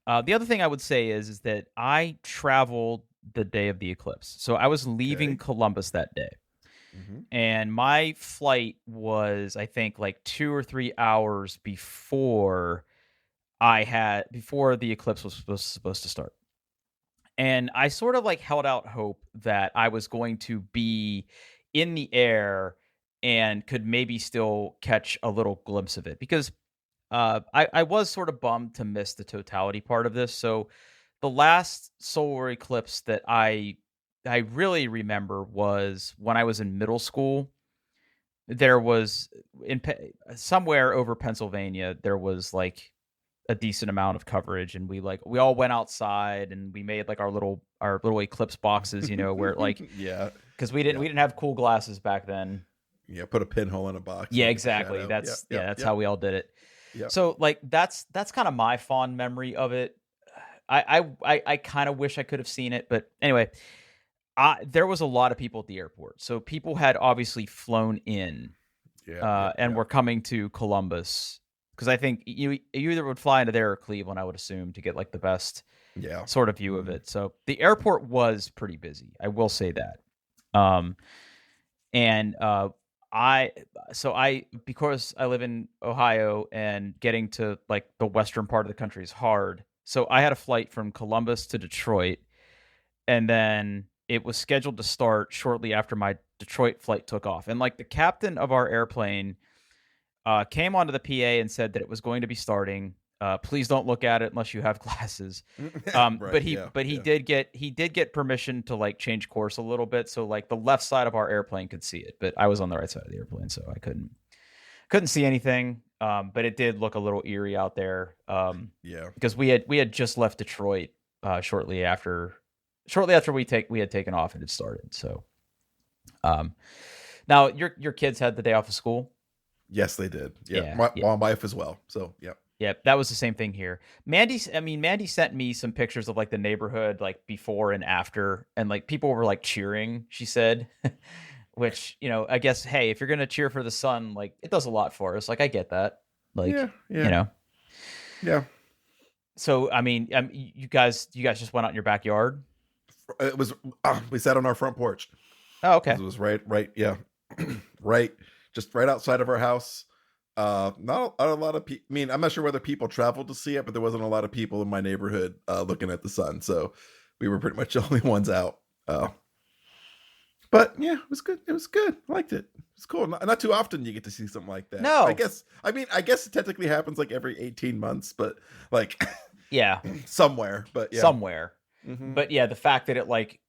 Speaker 2: the other thing I would say is that I traveled the day of the eclipse. So I was leaving
Speaker 1: Okay.
Speaker 2: Columbus that day.
Speaker 1: Hmm.
Speaker 2: And my flight was, I think, like 2 or 3 hours before the eclipse was supposed to start. And I sort of like held out hope that I was going to be in the air and could maybe still catch a little glimpse of it because I was sort of bummed to miss the totality part of this. So the last solar eclipse that I really remember was when I was in middle school. There was somewhere over Pennsylvania, there was like a decent amount of coverage, and we all went outside and we made like our little eclipse boxes, where like
Speaker 1: Yeah.
Speaker 2: because we didn't
Speaker 1: Yeah.
Speaker 2: we didn't have cool glasses back then.
Speaker 1: Yeah. Put a pinhole in a box
Speaker 2: Yeah,
Speaker 1: and get the
Speaker 2: exactly.
Speaker 1: shadow. Yep. Yep.
Speaker 2: That's how
Speaker 1: Yep.
Speaker 2: we all did it.
Speaker 1: Yep.
Speaker 2: So like that's kind of my fond memory of it. I kind of wish I could have seen it, but anyway, there was a lot of people at the airport, so people had obviously flown in
Speaker 1: Yeah. Yep.
Speaker 2: and
Speaker 1: Yep.
Speaker 2: were coming to Columbus because I think you either would fly into there or Cleveland, I would assume, to get like the best
Speaker 1: Yeah.
Speaker 2: sort of view of
Speaker 1: Mhm.
Speaker 2: it. So the airport was pretty busy. I will say that. Um, and I because I live in Ohio and getting to like the western part of the country is hard. So I had a flight from Columbus to Detroit, and then it was scheduled to start shortly after my Detroit flight took off. And like the captain of our airplane came onto the PA and said that it was going to be starting. Please don't look at it unless you have glasses.
Speaker 1: Right.
Speaker 2: But he
Speaker 1: Yeah.
Speaker 2: but he
Speaker 1: Yeah.
Speaker 2: did get permission to like change course a little bit, so like the left side of our airplane could see it, but I was on the right side of the airplane, so I couldn't see anything. But it did look a little eerie out there
Speaker 1: Yeah.
Speaker 2: because we had just left Detroit shortly after we had taken off and it started. So um, Now, your kids had the day off of school.
Speaker 1: Yes, they did. Yeah,
Speaker 2: Yeah,
Speaker 1: my wife as well. So yeah.
Speaker 2: yeah, that was the same thing here. Mandy sent me some pictures of like the neighborhood, like before and after, and like people were like cheering. She said, which I guess, hey, if you're gonna cheer for the sun, like it does a lot for us. Like I get that. Like
Speaker 1: Yeah,
Speaker 2: you
Speaker 1: yeah,
Speaker 2: know.
Speaker 1: yeah.
Speaker 2: So I mean, you guys just went out in your backyard.
Speaker 1: It was we sat on our front porch
Speaker 2: Oh,
Speaker 1: because
Speaker 2: okay.
Speaker 1: it was right, yeah, right, just right outside of our house. Not a lot of people. I mean, I'm not sure whether people traveled to see it, but there wasn't a lot of people in my neighborhood looking at the sun, so we were pretty much the only ones out. But yeah, it was good. It was good. I liked it. It's cool. Not too often you get to see something like that.
Speaker 2: No.
Speaker 1: I guess. I mean, I guess it technically happens like every 18 months, but like
Speaker 2: Yeah,
Speaker 1: somewhere. But yeah.
Speaker 2: somewhere.
Speaker 1: Mm-hmm.
Speaker 2: But yeah, the fact that it like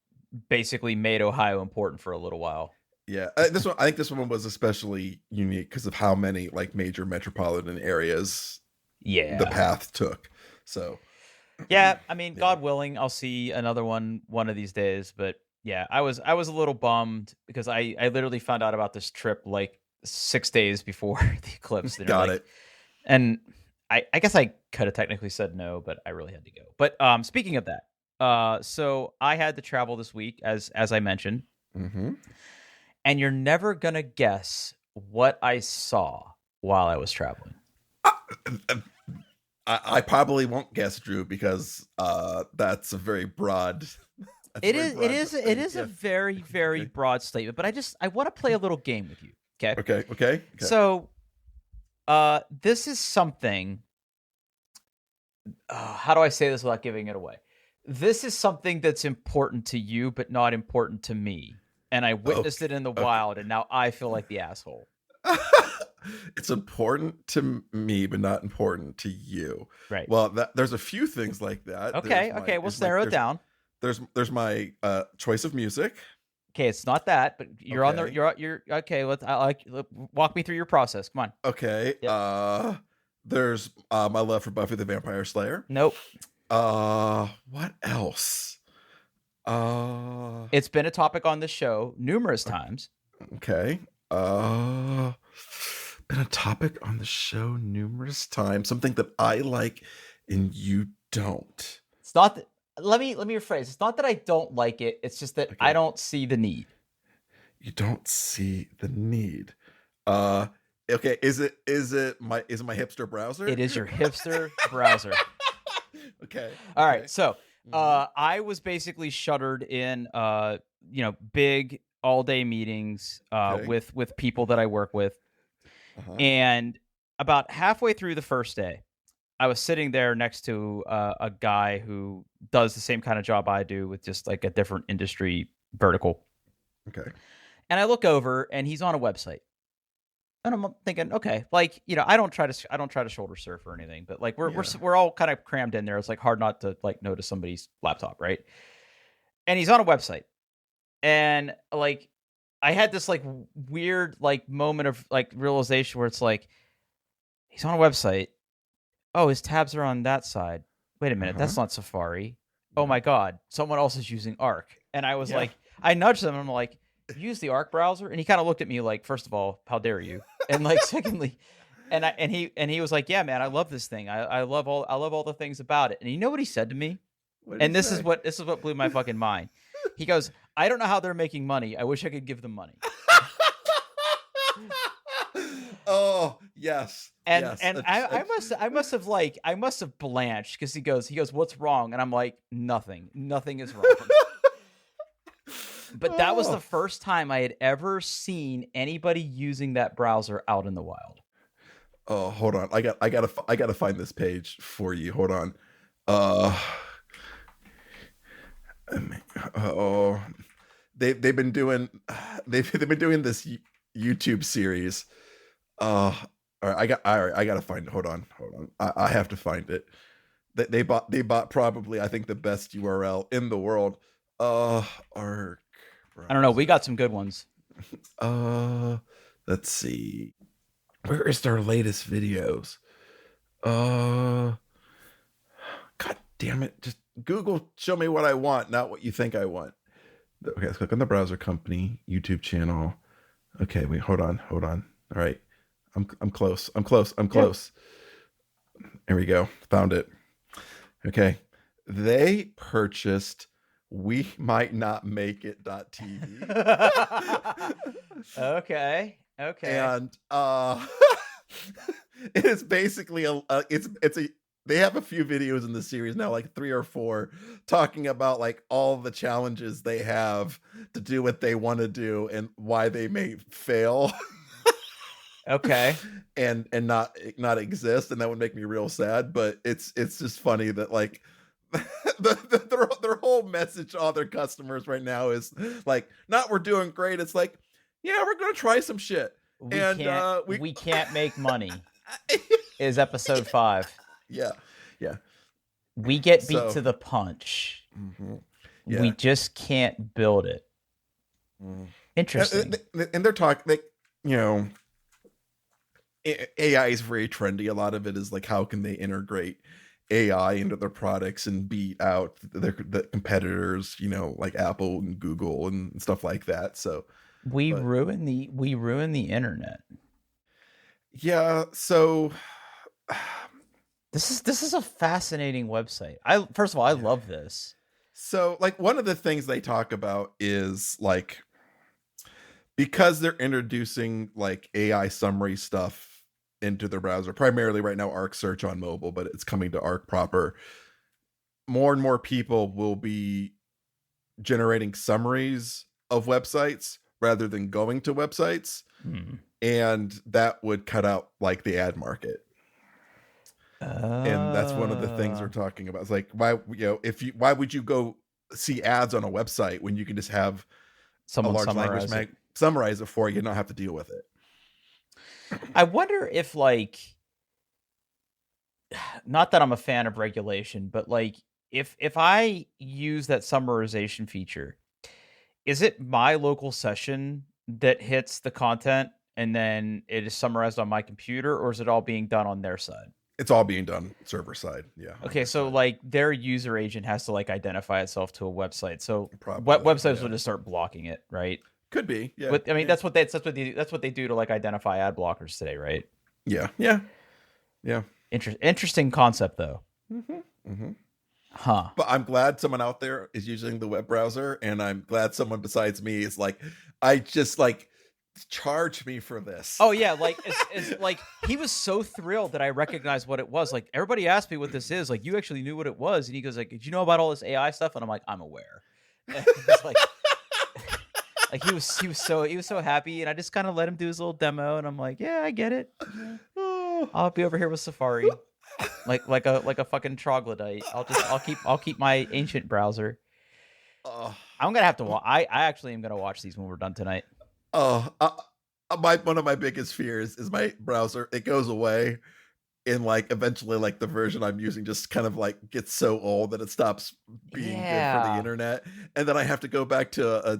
Speaker 2: basically made Ohio important for a little while.
Speaker 1: Yeah, I think this one was especially unique because of how many like major metropolitan areas the path took. So
Speaker 2: yeah, I mean,
Speaker 1: yeah.
Speaker 2: God willing, I'll see another one of these days. But yeah, I was a little bummed because I literally found out about this trip like 6 days before the eclipse.
Speaker 1: Got it.
Speaker 2: And I guess I could have technically said no, but I really had to go. But speaking of that, so I had to travel this week, as I mentioned.
Speaker 1: Mm-hmm.
Speaker 2: And you're never gonna guess what I saw while I was traveling.
Speaker 1: I probably won't guess, Drew, because that's a very broad.
Speaker 2: It is a very, very broad statement, but I want to play a little game with you.
Speaker 1: Okay.
Speaker 2: So, this is something. How do I say this without giving it away? This is something that's important to you, but not important to me. And I witnessed it in the wild, and now I feel like the asshole.
Speaker 1: It's important to me, but not important to you.
Speaker 2: Right.
Speaker 1: Well, there's a few things like that.
Speaker 2: Okay. We'll narrow it down.
Speaker 1: There's my choice of music.
Speaker 2: Okay, it's not that, but you're on the you're okay. Walk me through your process. Come on.
Speaker 1: Okay. Yep. There's my love for Buffy the Vampire Slayer.
Speaker 2: Nope.
Speaker 1: What else?
Speaker 2: It's been a topic on the show numerous times.
Speaker 1: Okay. Been a topic on the show numerous times. Something that I like and you don't.
Speaker 2: It's not that, let me rephrase. It's not that I don't like it. It's just that I don't see the need.
Speaker 1: You don't see the need. Okay. Is it my hipster browser?
Speaker 2: It is your hipster browser.
Speaker 1: Okay.
Speaker 2: All right. So I was basically shuttered in big all-day meetings with people that I work with. And about halfway through the first day, I was sitting there next to a guy who does the same kind of job I do with just like a different industry vertical.
Speaker 1: Okay.
Speaker 2: And I look over and he's on a website. And I'm thinking, okay, like, I don't try to shoulder surf or anything, but like we're all kind of crammed in there. It's like hard not to like notice somebody's laptop, right? And he's on a website. And like I had this like weird like moment of like realization where it's like he's on a website. Oh, his tabs are on that side. Wait a minute, that's not Safari. Oh my God, someone else is using Arc. And I was like, I nudged him and I'm like, use the Arc browser. And he kind of looked at me like, first of all, how dare you? And like, secondly, and he was like, yeah, man, I love this thing. I love all the things about it. And you know what he said to me? And this is what blew my fucking mind. He goes, I don't know how they're making money. I wish I could give them money.
Speaker 1: Oh, yes.
Speaker 2: And
Speaker 1: yes.
Speaker 2: and I must have blanched because he goes, what's wrong? And I'm like, nothing is wrong. But that was the first time I had ever seen anybody using that browser out in the wild.
Speaker 1: Oh, hold on. I gotta find this page for you. Hold on. They've been doing this YouTube series. All right, I gotta find it. Hold on. I have to find it. They bought probably, I think, the best URL in the world.
Speaker 2: I don't know. We got some good ones.
Speaker 1: Let's see. Where is their latest videos? God damn it. Just Google, show me what I want, not what you think I want. Okay, let's click on the browser company, YouTube channel. Okay, wait, hold on. All right, I'm close. I'm close. I'm
Speaker 2: Yeah.
Speaker 1: close. There we go. Found it. Okay, they purchased We Might Not Make It TV,
Speaker 2: Okay. Okay.
Speaker 1: and it is basically it's a they have a few videos in the series now, like 3 or 4, talking about like all the challenges they have to do what they want to do and why they may fail
Speaker 2: Okay.
Speaker 1: and not exist, and that would make me real sad. But it's just funny that like their whole message to all their customers right now is like, not we're doing great. It's like, yeah, we're gonna try some shit,
Speaker 2: We
Speaker 1: and
Speaker 2: can't
Speaker 1: we
Speaker 2: we can't make money is episode 5.
Speaker 1: yeah, yeah.
Speaker 2: We get beat
Speaker 1: So
Speaker 2: to the punch.
Speaker 1: mhm,
Speaker 2: We
Speaker 1: yeah.
Speaker 2: just can't build it.
Speaker 1: Mm.
Speaker 2: Interesting.
Speaker 1: And they're talking like, you know, AI is very trendy. A lot of it is like, how can they integrate AI into their products and beat out the competitors, you know, like Apple and Google and stuff like that. So, but
Speaker 2: We ruin the internet.
Speaker 1: yeah, so
Speaker 2: This is a fascinating website. I first of all, I
Speaker 1: yeah.
Speaker 2: love this.
Speaker 1: So like one of the things they talk about is like, because they're introducing like AI summary stuff into their browser, primarily right now Arc Search on mobile, but it's coming to Arc proper. More and more people will be generating summaries of websites rather than going to websites,
Speaker 2: Hmm.
Speaker 1: and that would cut out like the ad market. And that's one of the things we're
Speaker 2: Uh,
Speaker 1: talking about. It's like, why, you know, if you why would you go see ads on a website when you can just have a
Speaker 2: Someone
Speaker 1: large language
Speaker 2: summarize it.
Speaker 1: summarize it for you and not have to deal with it?
Speaker 2: I wonder if like not that I'm a fan of regulation, but like if I use that summarization feature, is it my local session that hits the content and then it is summarized on my computer, or is it all being done on their side?
Speaker 1: It's all being done server side, yeah, on
Speaker 2: Okay,
Speaker 1: their
Speaker 2: so
Speaker 1: side.
Speaker 2: like their user agent has to like identify itself to a website. So
Speaker 1: Probably,
Speaker 2: websites will
Speaker 1: yeah.
Speaker 2: just start blocking it, right?
Speaker 1: Could be, yeah,
Speaker 2: But I mean,
Speaker 1: yeah,
Speaker 2: that's what they do to like identify ad blockers today, right?
Speaker 1: yeah, yeah, yeah.
Speaker 2: Interesting concept though.
Speaker 1: Hmm. Hmm.
Speaker 2: Huh.
Speaker 1: But I'm glad someone out there is using the web browser, and I'm glad someone besides me is like, I just like, charge me for this.
Speaker 2: Oh yeah, like it's like he was so thrilled that I recognized what it was. Like everybody asked me what this is. Like you actually knew what it was, and he goes like, "Did you know about all this AI stuff?" And I'm like, "I'm aware." And it's like he was so happy, and I just kind of let him do his little demo, and I'm like, "Yeah, I get it. Yeah.
Speaker 1: Oh.
Speaker 2: I'll be over here with Safari, like a fucking troglodyte. I'll keep my ancient browser.
Speaker 1: Oh.
Speaker 2: I'm gonna have to watch. I actually am gonna watch these when we're done tonight.
Speaker 1: Oh, my one of my biggest fears is my browser. It goes away, and like eventually, like the version I'm using just kind of like gets so old that it stops being good for the
Speaker 2: Yeah.
Speaker 1: internet, and then I have to go back to a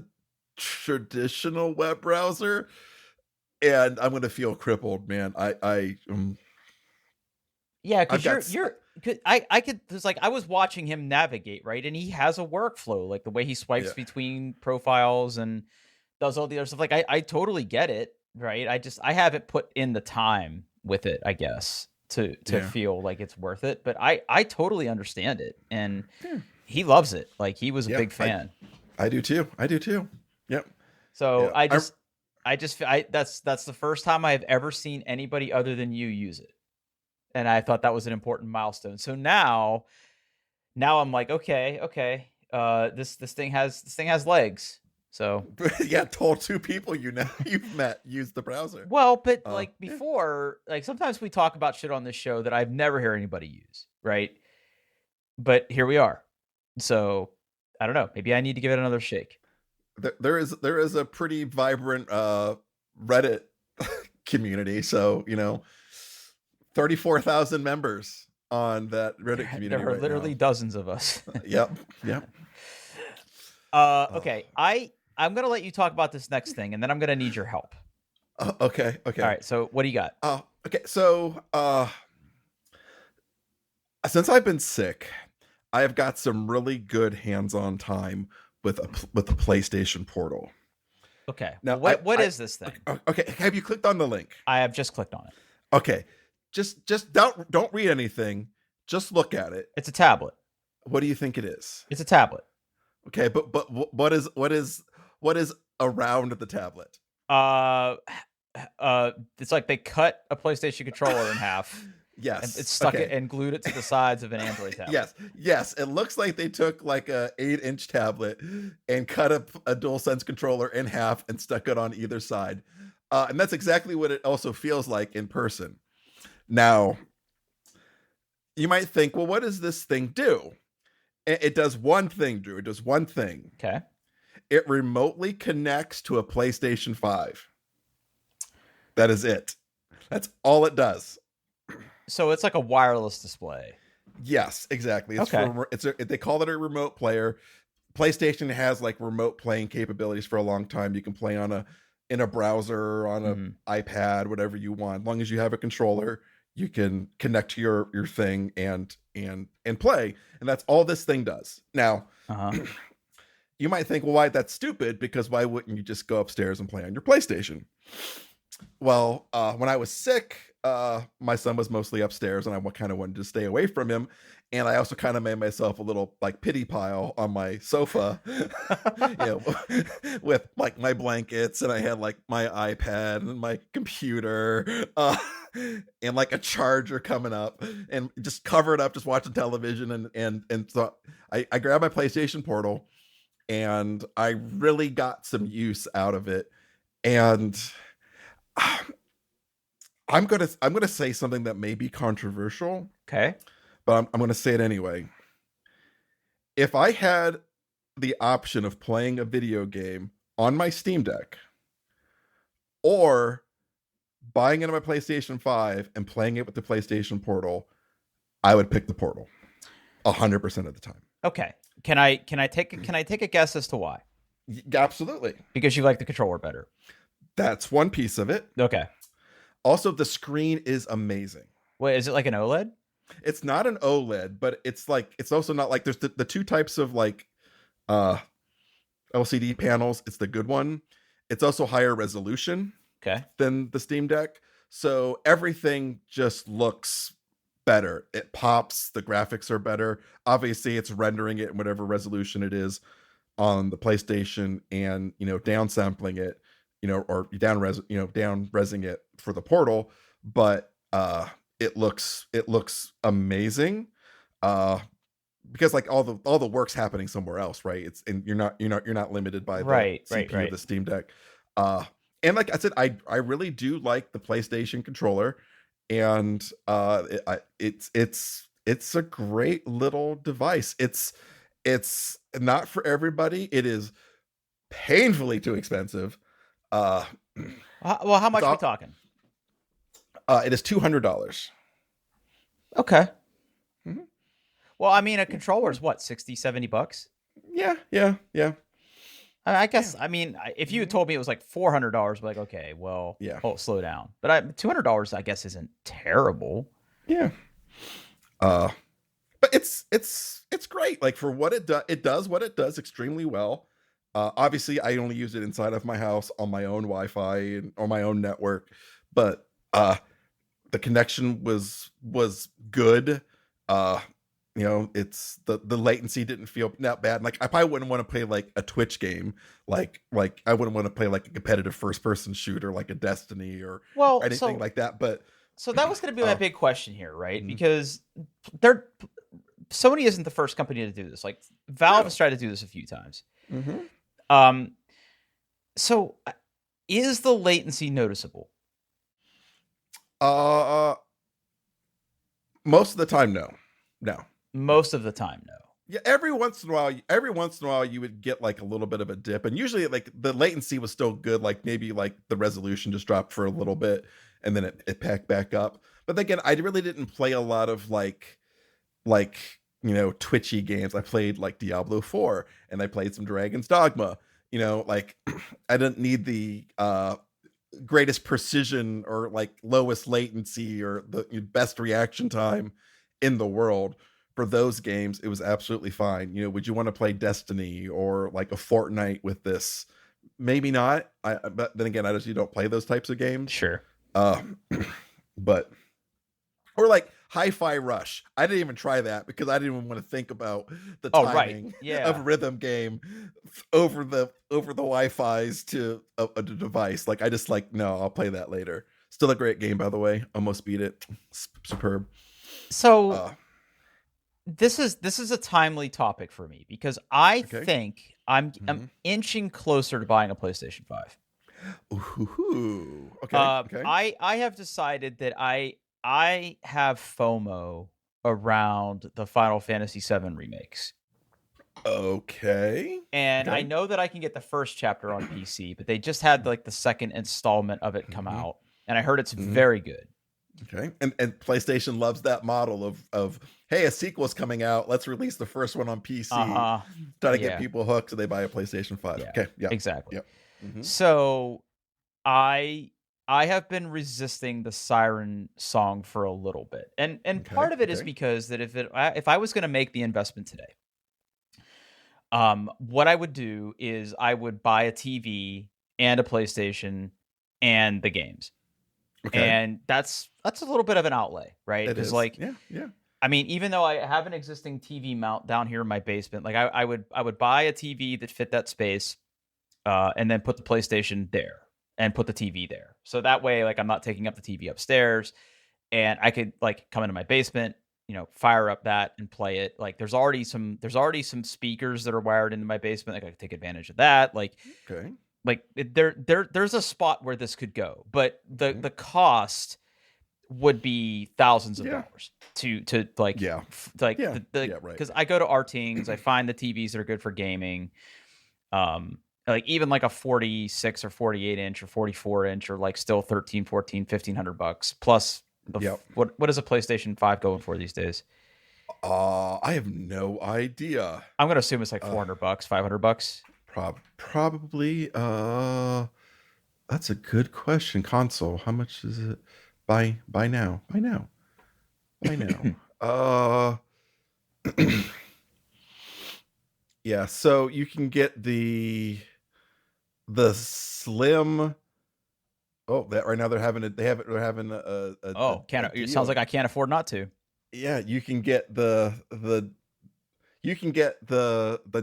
Speaker 1: traditional web browser, and I'm gonna feel crippled, man.
Speaker 2: Yeah,
Speaker 1: I've
Speaker 2: because
Speaker 1: got
Speaker 2: I could because like I was watching him navigate, right, and he has a workflow, like the way he swipes
Speaker 1: yeah,
Speaker 2: between profiles and does all the other stuff. Like I totally get it, right? I haven't put in the time with it, I guess, to
Speaker 1: yeah,
Speaker 2: feel like it's worth it. But I totally understand it, and
Speaker 1: yeah,
Speaker 2: he loves it. Like he was a
Speaker 1: yeah.
Speaker 2: big fan.
Speaker 1: I do too. I do too. Yep.
Speaker 2: So
Speaker 1: Yeah.
Speaker 2: that's the first time I've ever seen anybody other than you use it, and I thought that was an important milestone. So now I'm like, okay, this thing has legs. So
Speaker 1: Yeah, told 2 people you've met use the browser.
Speaker 2: well, but like
Speaker 1: Yeah.
Speaker 2: before, like sometimes we talk about shit on this show that I've never heard anybody use, right? But here we are. So I don't know. Maybe I need to give it another shake.
Speaker 1: There is a pretty vibrant Reddit community. So 34,000 members on that Reddit community
Speaker 2: There are
Speaker 1: right
Speaker 2: literally
Speaker 1: now.
Speaker 2: dozens of us.
Speaker 1: Yep, yep.
Speaker 2: Okay. I'm gonna let you talk about this next thing, and then I'm gonna need your help.
Speaker 1: Okay,
Speaker 2: All
Speaker 1: okay.
Speaker 2: right. So what do you got?
Speaker 1: Okay. So since I've been sick, I have got some really good hands-on time with the PlayStation Portal.
Speaker 2: Okay.
Speaker 1: Now,
Speaker 2: What is this thing?
Speaker 1: okay. Have you clicked on the link?
Speaker 2: I have just clicked on it.
Speaker 1: Okay, just don't read anything. Just look at it.
Speaker 2: It's a tablet.
Speaker 1: What do you think it is?
Speaker 2: It's a tablet.
Speaker 1: Okay, but what is around the tablet?
Speaker 2: Uh, it's like they cut a PlayStation controller in half.
Speaker 1: Yes,
Speaker 2: And it stuck
Speaker 1: okay.
Speaker 2: it and glued it to the sides of an Android tablet.
Speaker 1: Yes. It looks like they took like a 8-inch tablet and cut a DualSense controller in half and stuck it on either side, and that's exactly what it also feels like in person. Now, you might think, well, what does this thing do? It does one thing, Drew. It does one thing.
Speaker 2: Okay.
Speaker 1: It remotely connects to a PlayStation 5. That is it. That's all it does.
Speaker 2: So it's like a wireless display.
Speaker 1: Yes, exactly.
Speaker 2: Okay.
Speaker 1: They call it a remote player. PlayStation has like remote playing capabilities for a long time. You can play in a browser, on an iPad, whatever you want. As long as you have a controller, you can connect to your thing and play. And that's all this thing does. Now, you might think, well, why that's stupid? Because why wouldn't you just go upstairs and play on your PlayStation? Well, when I was sick, my son was mostly upstairs, and I kind of wanted to stay away from him. And I also kind of made myself a little like pity pile on my sofa, with like my blankets, and I had like my iPad and my computer, and like a charger coming up, and just covered up, just watching television, and so I grabbed my PlayStation Portal, and I really got some use out of it, and I'm gonna say something that may be controversial.
Speaker 2: Okay.
Speaker 1: But I'm gonna say it anyway. If I had the option of playing a video game on my Steam Deck or buying it on my PlayStation 5 and playing it with the PlayStation Portal, I would pick the Portal 100% of the time.
Speaker 2: Okay. Can I take a guess as to why?
Speaker 1: Absolutely.
Speaker 2: Because you like the controller better.
Speaker 1: That's one piece of it.
Speaker 2: Okay.
Speaker 1: Also, the screen is amazing.
Speaker 2: Wait, is it like an OLED?
Speaker 1: It's not an OLED, but it's also not like there's the two types of like LCD panels. It's the good one. It's also higher resolution than the Steam Deck. So everything just looks better. It pops, the graphics are better. Obviously, it's rendering it in whatever resolution it is on the PlayStation, and downsampling it, or down resing it for the Portal, but it looks amazing, because like all the work's happening somewhere else, right? And you're not limited by the CPU of the Steam Deck. And like I said, I really do like the PlayStation controller, and it's a great little device. It's not for everybody. It is painfully too expensive.
Speaker 2: Well, how much are we talking?
Speaker 1: It is $200.
Speaker 2: Okay. Mm-hmm. Well, I mean, a controller is what, $60-$70?
Speaker 1: Yeah.
Speaker 2: I guess. I mean, if you had told me it was like $400, like, okay, well, slow down. But $200, I guess, isn't terrible.
Speaker 1: Yeah. But it's great. Like, for what it does what it does extremely well. Obviously, I only use it inside of my house on my own Wi-Fi and on my own network, but the connection was good. It's the latency didn't feel that bad. Like, I probably wouldn't want to play like a Twitch game, like I wouldn't want to play like a competitive first person shooter like a Destiny or anything like that. But
Speaker 2: so that was going to be my big question here, right? Mm-hmm. Because Sony isn't the first company to do this. Like, Valve has tried to do this a few times.
Speaker 1: Mm-hmm.
Speaker 2: So is the latency noticeable?
Speaker 1: Most of the time, no.
Speaker 2: Most of the time, no.
Speaker 1: Yeah, every once in a while, you would get like a little bit of a dip, and usually like the latency was still good. Like, maybe like the resolution just dropped for a little bit, and then it packed back up. But again, I really didn't play a lot of like twitchy games. I played like Diablo 4, and I played some Dragon's Dogma. Like, I didn't need the greatest precision or like lowest latency or the best reaction time in the world for those games. It was absolutely fine. Would you want to play Destiny or like a Fortnite with this maybe not. But then again, I just, you don't play those types of games.
Speaker 2: Sure.
Speaker 1: But or like Hi-Fi Rush. I didn't even try that because I didn't even want to think about the timing of a rhythm game over the Wi-Fi's to a device. Like I just like, no, I'll play that later. Still a great game, by the way. Almost beat it. Superb.
Speaker 2: So this is a timely topic for me because I think I'm inching closer to buying a PlayStation 5.
Speaker 1: Ooh, okay.
Speaker 2: I have decided that I have FOMO around the Final Fantasy VII remakes.
Speaker 1: Okay.
Speaker 2: And I know that I can get the first chapter on PC, but they just had like the second installment of it come out, and I heard it's very good.
Speaker 1: Okay. And PlayStation loves that model of hey, a sequel's coming out. Let's release the first one on PC. Try to get people hooked so they buy a PlayStation 5.
Speaker 2: Yeah,
Speaker 1: okay. Yeah.
Speaker 2: Exactly.
Speaker 1: Yep.
Speaker 2: So I have been resisting the Siren song for a little bit. And part of it is because that if I was going to make the investment today, what I would do is I would buy a TV and a PlayStation and the games. And that's a little bit of an outlay, right? Because like, I mean, even though I have an existing TV mount down here in my basement, like I would buy a TV that fit that space, and then put the PlayStation there and put the TV there. So that way, like I'm not taking up the TV upstairs, and I could like come into my basement, fire up that and play it. Like there's already some speakers that are wired into my basement. Like I could take advantage of that. Like, there's a spot where this could go, but the cost would be thousands of dollars to like, because I go to Artings, I find the TVs that are good for gaming. Like even like a 46 or 48 inch or 44 inch or like still 13, 14, $1,500 plus. What is a PlayStation 5 going for these days?
Speaker 1: I have no idea.
Speaker 2: I'm going to assume it's like $400, $500.
Speaker 1: Probably. That's a good question. Console. How much is it? Buy now. Yeah. So you can get the slim. Oh, that right now they're having it. They're having a
Speaker 2: it sounds like I can't afford not to.
Speaker 1: Yeah, you can get the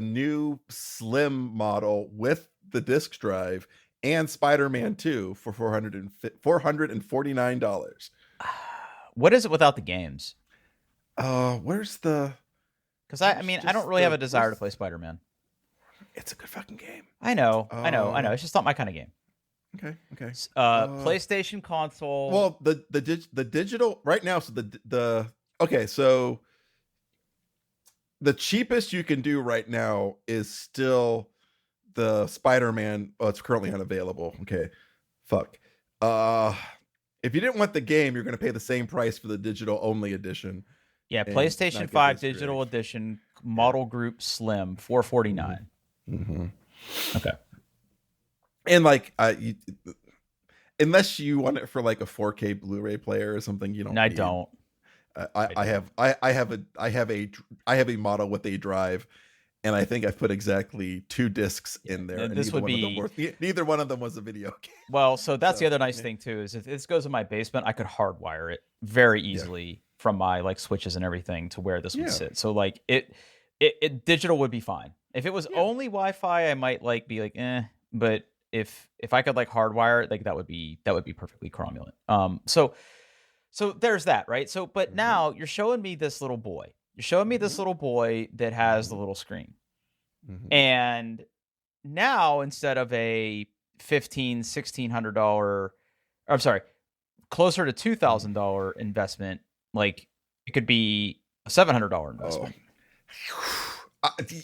Speaker 1: new slim model with the disc drive and Spider-Man 2 for $449.
Speaker 2: What is it without the games?
Speaker 1: Where's the?
Speaker 2: Because I don't really have a desire to play Spider-Man.
Speaker 1: It's a good fucking game.
Speaker 2: I know. It's just not my kind of game.
Speaker 1: Okay.
Speaker 2: PlayStation console.
Speaker 1: Well, the digital right now. So so the cheapest you can do right now is still the Spider-Man. Oh, it's currently unavailable. Okay, fuck. If you didn't want the game, you're going to pay the same price for the digital only edition.
Speaker 2: Yeah, PlayStation 5 digital edition, model group slim, $449. Okay.
Speaker 1: And like, unless you want it for like a 4K Blu-ray player or something, you don't.
Speaker 2: I don't.
Speaker 1: I have a model with a drive, and I think I've put exactly 2 discs in there. And neither one of them was a video game.
Speaker 2: Well, so that's the other nice thing too, is if this goes in my basement, I could hardwire it very easily from my like switches and everything to where this would sit. So like it digital would be fine. If it was only Wi-Fi, I might like be like, but if I could like hardwire it, like that would be perfectly cromulent. So there's that, right? So, but now you're showing me this little boy. You're showing me this little boy that has the little screen. And now instead of a $1,500, $1,600, I'm sorry, closer to $2,000 investment, like it could be a $700 investment.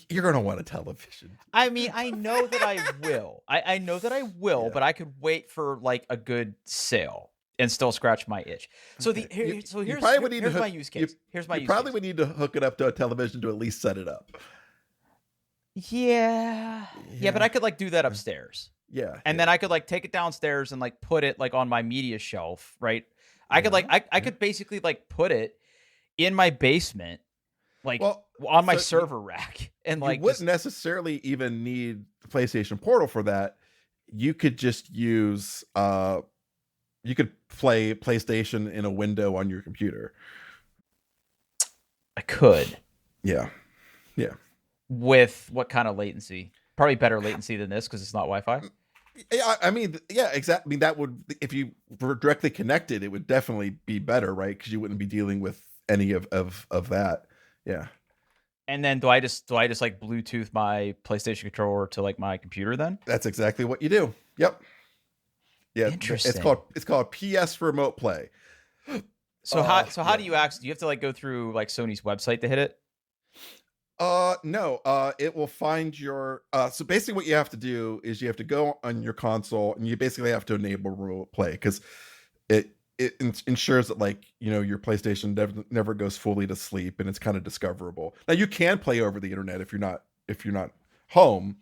Speaker 1: You're gonna want a television.
Speaker 2: I mean, I know that I will. I know that I will, but I could wait for like a good sale and still scratch my itch. So here's my use case.
Speaker 1: You probably would need to hook it up to a television to at least set it up.
Speaker 2: Yeah, but I could like do that upstairs. And then I could like take it downstairs and like put it like on my media shelf, right? I could like I could basically like put it in my basement, like on my server rack, and like
Speaker 1: you wouldn't necessarily even need the PlayStation Portal for that. you could just use you could play PlayStation in a window on your computer.
Speaker 2: I could.
Speaker 1: Yeah. Yeah.
Speaker 2: With what kind of latency? Probably better latency than this because it's not Wi-Fi.
Speaker 1: Yeah, I mean, yeah, exactly. I mean, that would, if you were directly connected, it would definitely be better, right? Because you wouldn't be dealing with any of that. Yeah,
Speaker 2: And then do I just like Bluetooth my PlayStation controller to like my computer then?
Speaker 1: that's exactly what you do. Yep. Yeah,
Speaker 2: Interesting.
Speaker 1: it's called PS Remote Play.
Speaker 2: So how
Speaker 1: Yeah.
Speaker 2: do you access? Do you have to like go through like Sony's website to hit it?
Speaker 1: No. It will find your. So basically, what you have to do is you have to go on your console and you basically have to enable remote play because it ensures that, like, your PlayStation never goes fully to sleep and it's kind of discoverable. Now you can play over the internet if you're not home,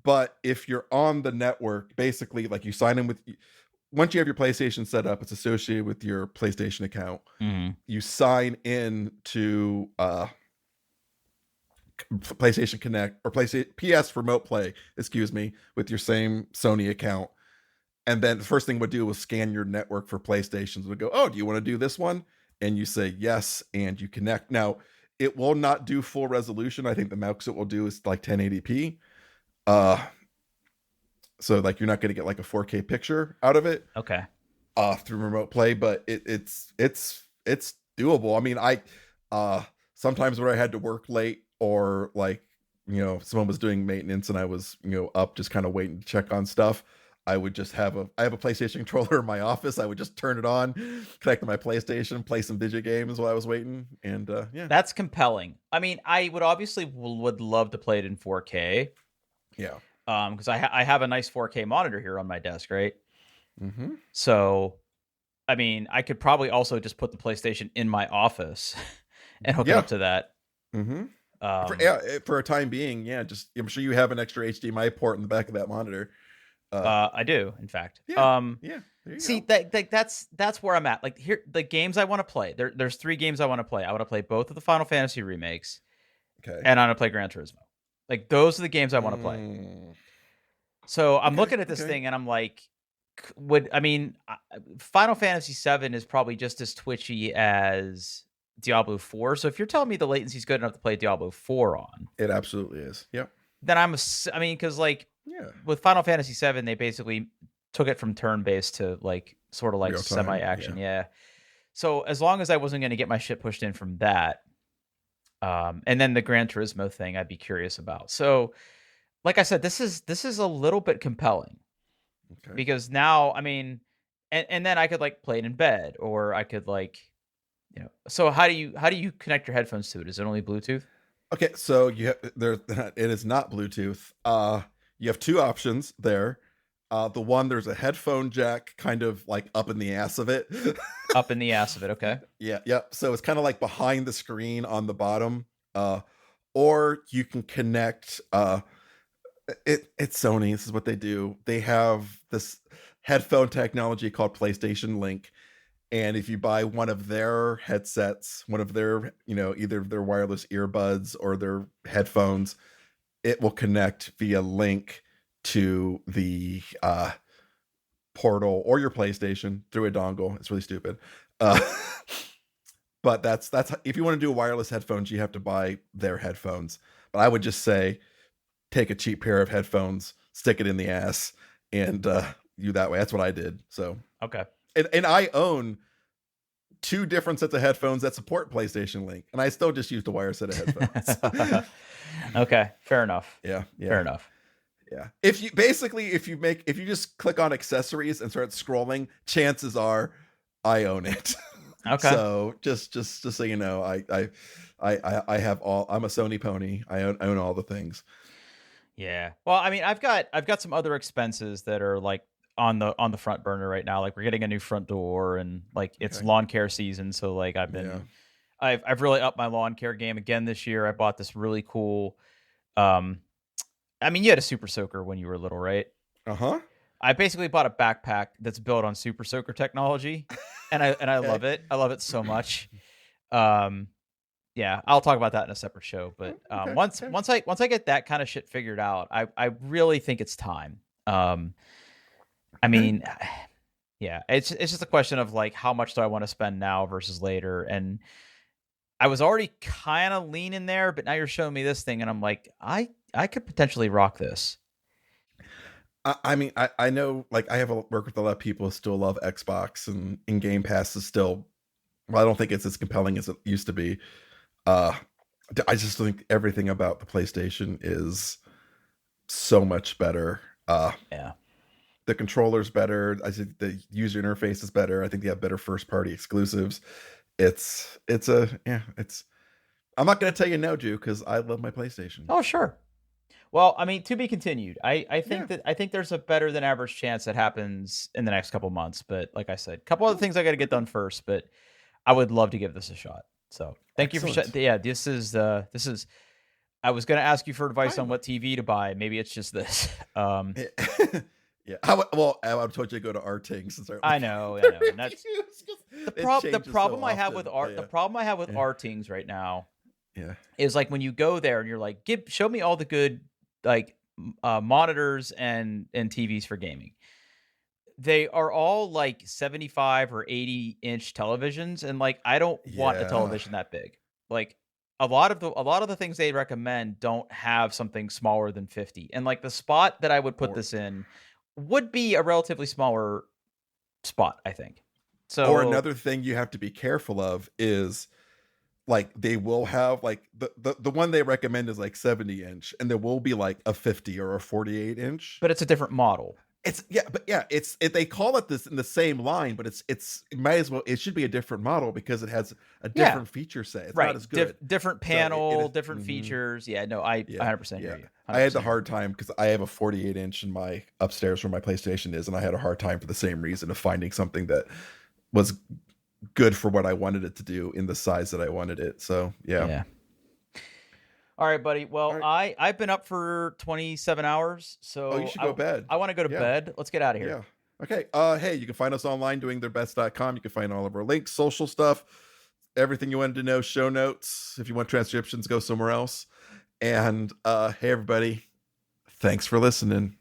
Speaker 1: but if you're on the network, basically, like, you sign in with. Once you have your PlayStation set up, it's associated with your PlayStation account.
Speaker 2: Mm-hmm.
Speaker 1: You sign in to PlayStation Connect or PlayStation PS Remote Play, excuse me, with your same Sony account. And then the first thing it would do was scan your network for PlayStations. It would go, oh, do you want to do this one? And you say yes, and you connect. Now, it will not do full resolution. I think the max it will do is like 1080p. So like you're not going to get like a 4K picture out of it
Speaker 2: Okay.
Speaker 1: through remote play, but it's doable. I mean, I sometimes when I had to work late, or like, someone was doing maintenance and I was, up just kind of waiting to check on stuff, I would just I have a PlayStation controller in my office. I would just turn it on, connect to my PlayStation, play some video games while I was waiting, and yeah.
Speaker 2: That's compelling. I mean, I would obviously would love to play it in 4K.
Speaker 1: Yeah.
Speaker 2: Because I have a nice 4K monitor here on my desk, right?
Speaker 1: Mm-hmm.
Speaker 2: So, I mean, I could probably also just put the PlayStation in my office and hook it
Speaker 1: Yeah.
Speaker 2: up to that.
Speaker 1: Mm-hmm.
Speaker 2: Um,
Speaker 1: For a time being, yeah. Just, I'm sure you have an extra HDMI port in the back of that monitor.
Speaker 2: I do, in fact.
Speaker 1: Yeah. Yeah. There you
Speaker 2: See,
Speaker 1: go.
Speaker 2: that's where I'm at. Like, here, the games I want to play. There's 3 games I want to play. I want to play both of the Final Fantasy remakes,
Speaker 1: Okay.
Speaker 2: and I want to play Gran Turismo. Like, those are the games I want to play. So I'm looking at this thing and I'm like, Final Fantasy VII is probably just as twitchy as Diablo 4. So if you're telling me the latency is good enough to play Diablo 4 on,
Speaker 1: It absolutely is. Yep.
Speaker 2: then because like
Speaker 1: Yeah.
Speaker 2: with Final Fantasy VII, they basically took it from turn-based to like sort of like
Speaker 1: Real time,
Speaker 2: semi-action. Yeah. So as long as I wasn't going to get my shit pushed in from that, and then the Gran Turismo thing, I'd be curious about. So, like I said, this is a little bit compelling
Speaker 1: Okay.
Speaker 2: because now, I mean, and then I could like play it in bed, or I could like, So how do you connect your headphones to it? Is it only Bluetooth?
Speaker 1: Okay, so it is not Bluetooth. You have 2 options there. The one, there's a headphone jack kind of like up in the ass of it.
Speaker 2: Up in the ass of it, okay.
Speaker 1: Yeah, yep. So it's kind of like behind the screen on the bottom. Or you can connect it's Sony. This is what they do. They have this headphone technology called PlayStation Link. And if you buy one of their headsets, one of their, either their wireless earbuds or their headphones, it will connect via link to the portal or your PlayStation through a dongle. It's really stupid. But that's if you want to do wireless headphones, you have to buy their headphones. But I would just say, take a cheap pair of headphones, stick it in the ass, and you that way. That's what I did. So
Speaker 2: Okay.
Speaker 1: and I own 2 different sets of headphones that support PlayStation Link, and I still just used a wire set of headphones.
Speaker 2: Okay, fair enough.
Speaker 1: Yeah.
Speaker 2: Fair enough.
Speaker 1: Yeah. If you just click on accessories and start scrolling, chances are I own it.
Speaker 2: Okay.
Speaker 1: So just so you know, I have all. I'm a Sony pony. I own all the things.
Speaker 2: Yeah. Well, I mean, I've got some other expenses that are like on the front burner right now. Like we're getting a new front door, and like it's lawn care season, so like I've really upped my lawn care game again this year. I bought this really cool I mean, you had a Super Soaker when you were little, right?
Speaker 1: Uh-huh.
Speaker 2: I basically bought a backpack that's built on Super Soaker technology, and I love it. I love it so much. Yeah, I'll talk about that in a separate show. But once I get that kind of shit figured out, I really think it's time. Um, I
Speaker 1: Okay.
Speaker 2: mean, yeah, it's just a question of like how much do I want to spend now versus later. And I was already kind of leaning there, but now you're showing me this thing, and I'm like, I could potentially rock this.
Speaker 1: I mean, I know, like, I have worked with a lot of people who still love Xbox, and in Game Pass is still, well, I don't think it's as compelling as it used to be. Uh, I just think everything about the PlayStation is so much better.
Speaker 2: Yeah.
Speaker 1: The controller's better. I think the user interface is better. I think they have better first party exclusives. It's a yeah. It's I'm not gonna tell you no, Drew, because I love my PlayStation.
Speaker 2: Oh, sure. Well, I mean, to be continued.
Speaker 1: Yeah,
Speaker 2: I think there's a better than average chance that happens in the next couple months. But like I said, a couple other
Speaker 1: cool,
Speaker 2: things I got to get done first. But I would love to give this a shot. So thank you for
Speaker 1: excellent.
Speaker 2: yeah. This is. I was going to ask you for advice on
Speaker 1: Finally,
Speaker 2: what TV to buy. Maybe it's just this.
Speaker 1: yeah. Well, I told you to go to Arting since they're looking
Speaker 2: I
Speaker 1: at the
Speaker 2: know, and that's
Speaker 1: reviews 'cause it
Speaker 2: the
Speaker 1: changes so
Speaker 2: problem I have with
Speaker 1: often. But
Speaker 2: art. The
Speaker 1: yeah,
Speaker 2: problem I have with
Speaker 1: yeah,
Speaker 2: Artings right now
Speaker 1: yeah,
Speaker 2: is like when you go there and you're like, show me all the good like monitors and TVs for gaming. They are all like 75 or 80-inch televisions, and like I don't want a
Speaker 1: yeah.
Speaker 2: television that big. Like a lot of the things they recommend don't have something smaller than 50. And like the spot that I would put
Speaker 1: Or
Speaker 2: this in would be a relatively smaller spot, I think.
Speaker 1: or
Speaker 2: So,
Speaker 1: another thing you have to be careful of is, like, they will have, like, the one they recommend is like 70-inch, and there will be like a 50 or a 48-inch.
Speaker 2: but it's a different model.
Speaker 1: It's yeah, but yeah, they call it this in the same line, but it might as well, it should be a different model because it has a
Speaker 2: Yeah,
Speaker 1: different feature set. It's not
Speaker 2: right.
Speaker 1: as good.
Speaker 2: Different
Speaker 1: So it
Speaker 2: panel,
Speaker 1: is
Speaker 2: different features. Yeah, no, I
Speaker 1: yeah,
Speaker 2: 100% hear
Speaker 1: yeah.
Speaker 2: you.
Speaker 1: I had the
Speaker 2: 100% hear you.
Speaker 1: hard time because I have a 48-inch in my upstairs where my PlayStation is, and I had a hard time for the same reason of finding something that was good for what I wanted it to do in the size that I wanted it. So yeah.
Speaker 2: Yeah. All right, buddy.
Speaker 1: All
Speaker 2: Well,
Speaker 1: right.
Speaker 2: I've been up for 27 hours,
Speaker 1: Oh, you
Speaker 2: so
Speaker 1: should go to bed.
Speaker 2: I want to go to
Speaker 1: Yeah.
Speaker 2: bed. Let's get out of here.
Speaker 1: Yeah. Okay. Hey, you can find us online doing theirbest.com. You can find all of our links, social stuff, everything you wanted to know, show notes. If you want transcriptions, go somewhere else. And hey everybody, thanks for listening.